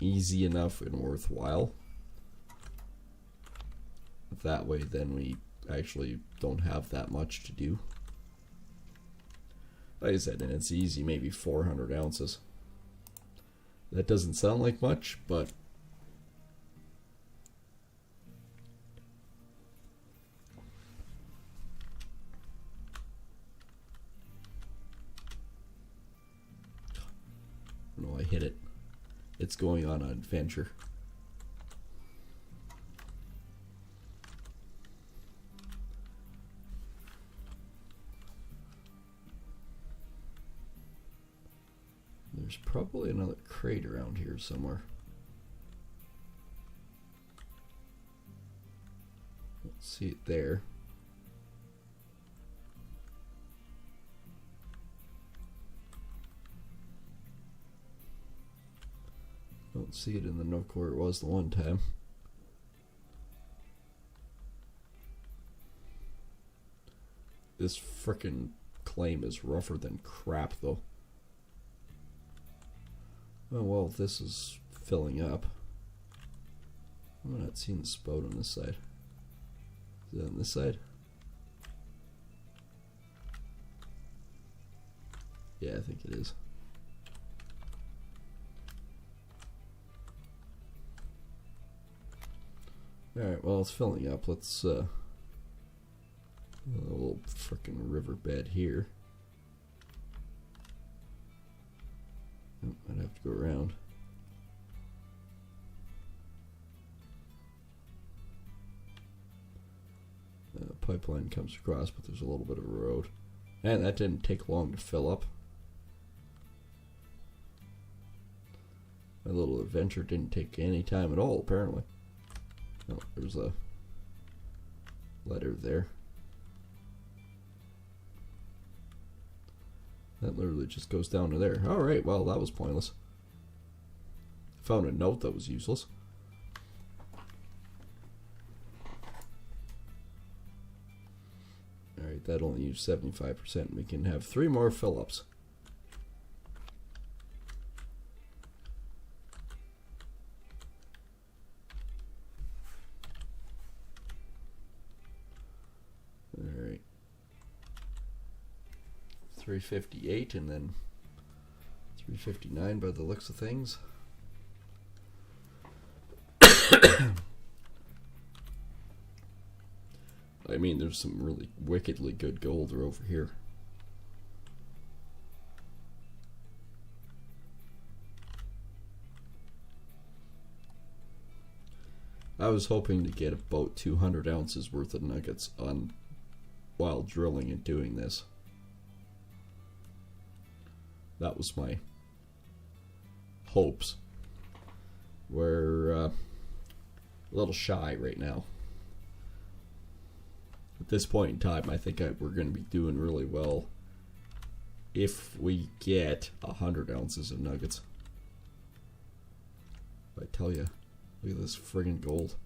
easy enough and worthwhile. That way then we actually don't have that much to do. Like I said, and it's easy, maybe 400 ounces. That doesn't sound like much, but no, I hit it. It's going on an adventure. There's probably another crate around here somewhere. Let's see it there. Don't see it in the nook where it was the one time. This frickin' claim is rougher than crap though. Oh well, this is filling up. I'm not seeing the spout on this side. Is it on this side? Yeah, I think it is. Alright, well, it's filling up. Let's, a little frickin' riverbed here. Oh, I'd have to go around. Pipeline comes across, but there's a little bit of a road. And that didn't take long to fill up. My little adventure didn't take any time at all, apparently. Oh, there's a letter there. That literally just goes down to there. Alright, well, that was pointless. Found a note that was useless. Alright, that only used 75%. We can have 3 more fill-ups. Alright. 358 and then 359 by the looks of things. I mean, there's some really wickedly good gold over here. I was hoping to get about 200 ounces worth of nuggets on while drilling and doing this. That was my hopes. We're a little shy right now. At this point in time, I think we're going to be doing really well if we get 100 ounces of nuggets. I tell you, look at this friggin' gold.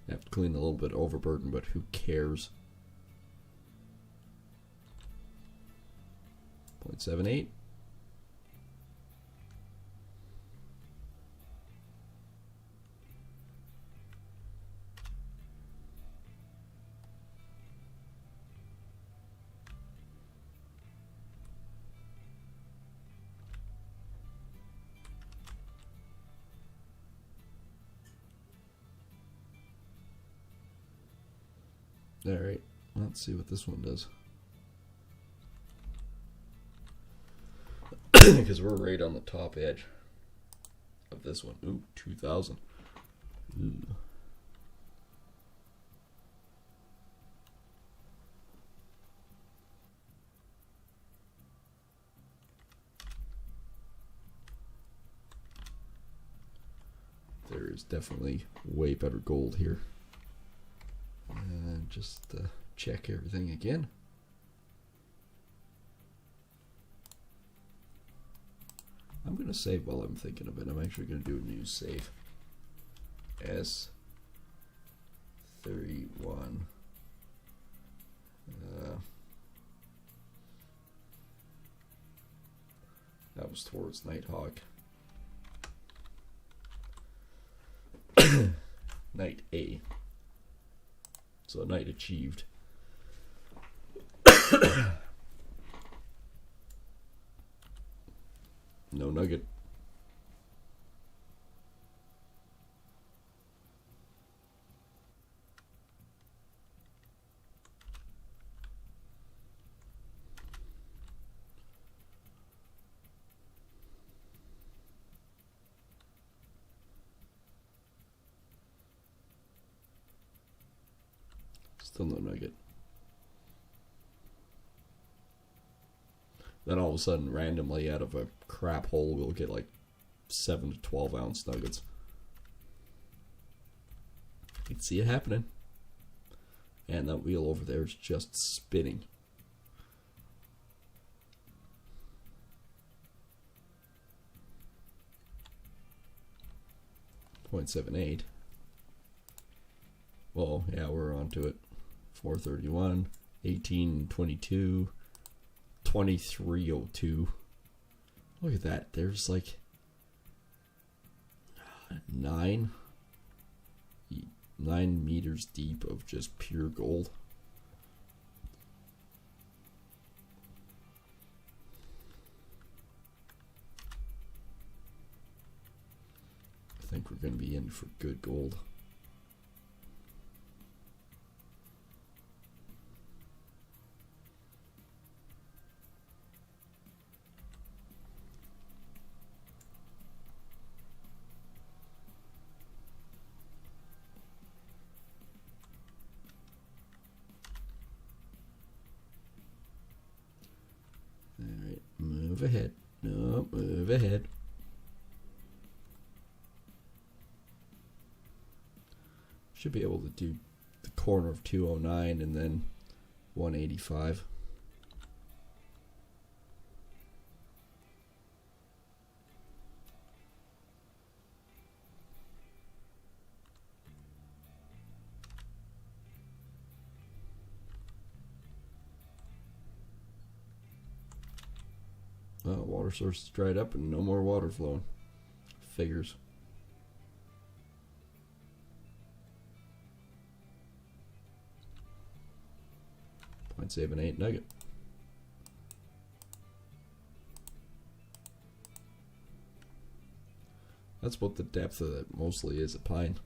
I have to clean a little bit of overburden, but who cares? 0.78. Alright, let's see what this one does. Because we're right on the top edge of this one. Ooh, 2,000. Ooh. There is definitely way better gold here. And just check everything again. I'm going to save while I'm thinking of it. I'm actually going to do a new save. S31. That was towards Nighthawk. Night A. So night achieved. No nugget. Still no nugget. Then all of a sudden, randomly out of a crap hole, we'll get like 7 to 12 ounce nuggets. You can see it happening. And that wheel over there is just spinning. .78. Well, yeah, we're on to it. 431, 1822, 2302. Look at that. There's like 9 meters deep of just pure gold. I think we're going to be in for good gold. Alright, move ahead. No, move ahead. Should be able to do the corner of 209 and then 185. Oh, water source is dried up and no more water flowing. Figures. .78 nugget. That's what the depth of it mostly is, a pine.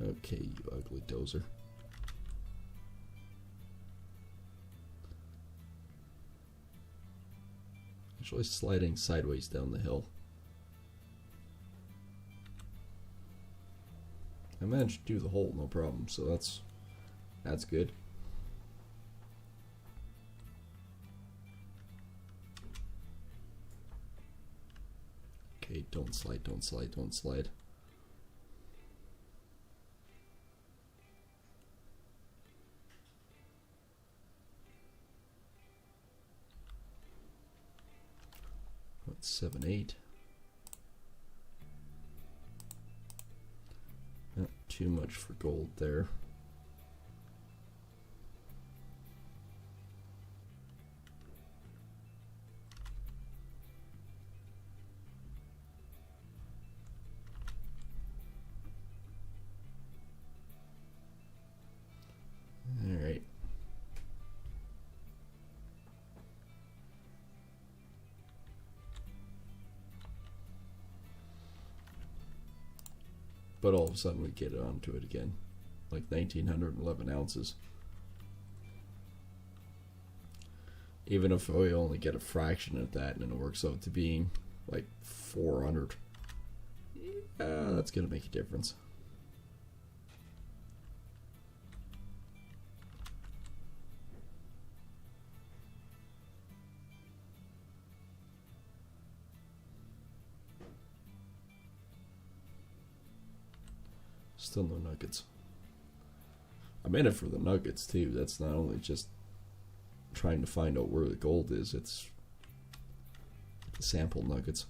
Okay, you ugly dozer. Actually sliding sideways down the hill. I managed to do the hole no problem, so that's good. Okay, don't slide, don't slide, don't slide. What's 7.8? Not too much for gold there. but all of a sudden we get onto it again, like 1,911 ounces. Even if we only get a fraction of that and it works out to being like 400, that's going to make a difference. Still no nuggets. I'm in it for the nuggets too. That's not only just trying to find out where the gold is, it's the sample nuggets.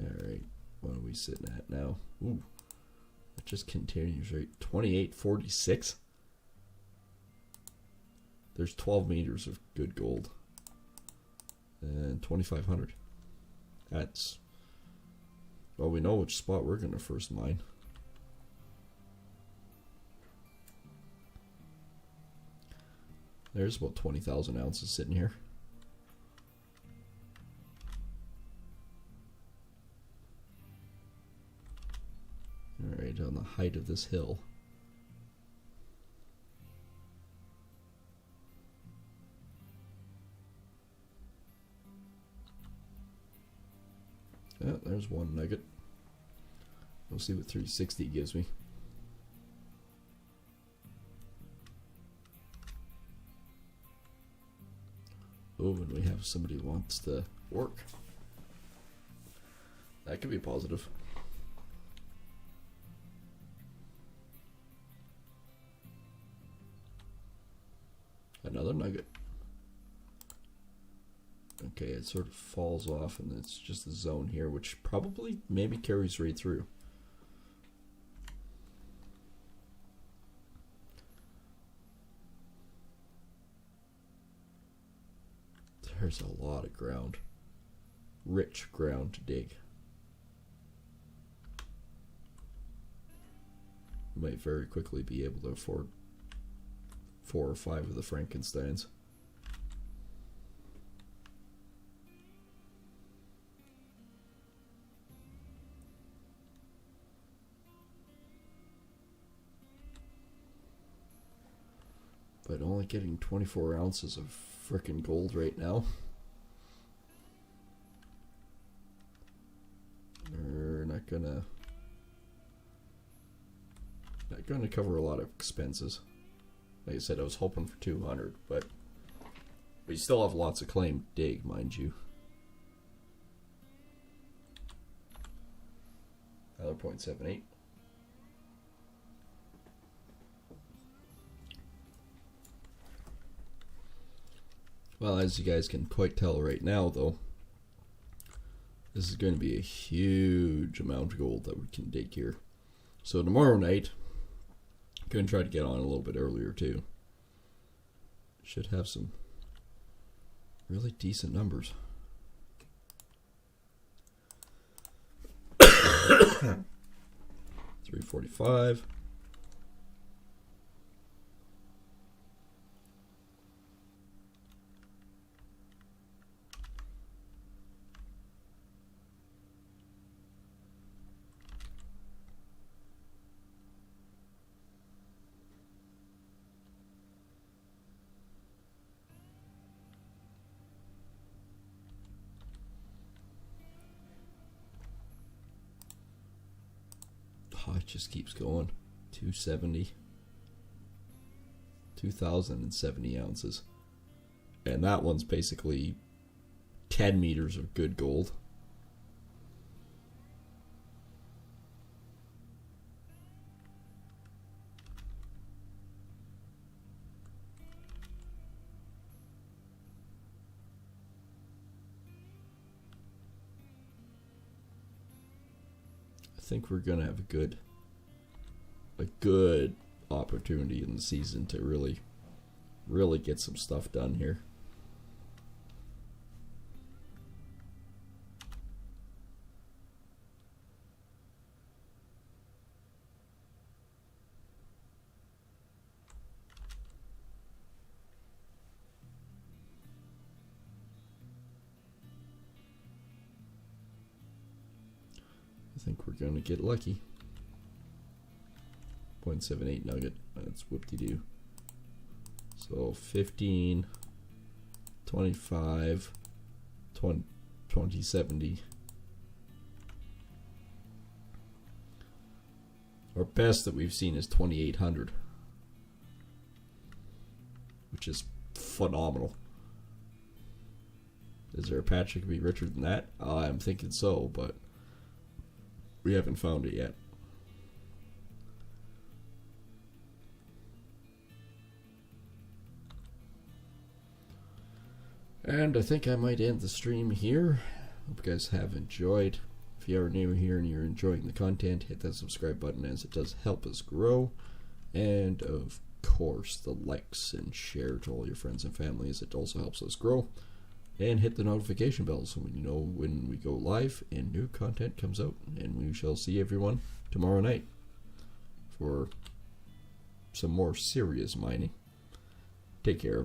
Alright, what are we sitting at now? Ooh, it just continues, right? 28.46. There's 12 meters of good gold. And 2,500. That's... Well, we know which spot we're going to first mine. There's about 20,000 ounces sitting here. Alright, on the height of this hill. Yeah, there's one nugget. We'll see what 360 gives me. Oh, and we have somebody who wants to work. That could be positive. Another nugget. Okay, it sort of falls off and it's just the zone here, which probably maybe carries right through. There's a lot of ground. Rich ground to dig. Might very quickly be able to afford 4 or 5 of the Frankensteins. But only getting 24 ounces of frickin' gold right now. We're not gonna cover a lot of expenses. Like I said, I was hoping for 200, but we still have lots of claim to dig, mind you. Another 0.78. Well, as you guys can quite tell right now, though, this is going to be a huge amount of gold that we can dig here. So tomorrow night, I'm going to try to get on a little bit earlier too. Should have some really decent numbers. 345. Oh, it just keeps going. 270. 2,070 ounces. And that one's basically 10 meters of good gold. think we're gonna have a good opportunity in the season to really get some stuff done here. I think we're going to get lucky. 0.78 nugget. That's whoop-de-doo. So 15, 25, 2070. Our best that we've seen is 2800, which is phenomenal. Is there a patch that could be richer than that? I'm thinking so, but we haven't found it yet. And I think I might end the stream here. Hope you guys have enjoyed. If you are new here and you're enjoying the content, hit that subscribe button, as it does help us grow. And of course, the likes and share to all your friends and family, as it also helps us grow. And hit the notification bell so you know when we go live and new content comes out. And we shall see everyone tomorrow night for some more serious mining. Take care.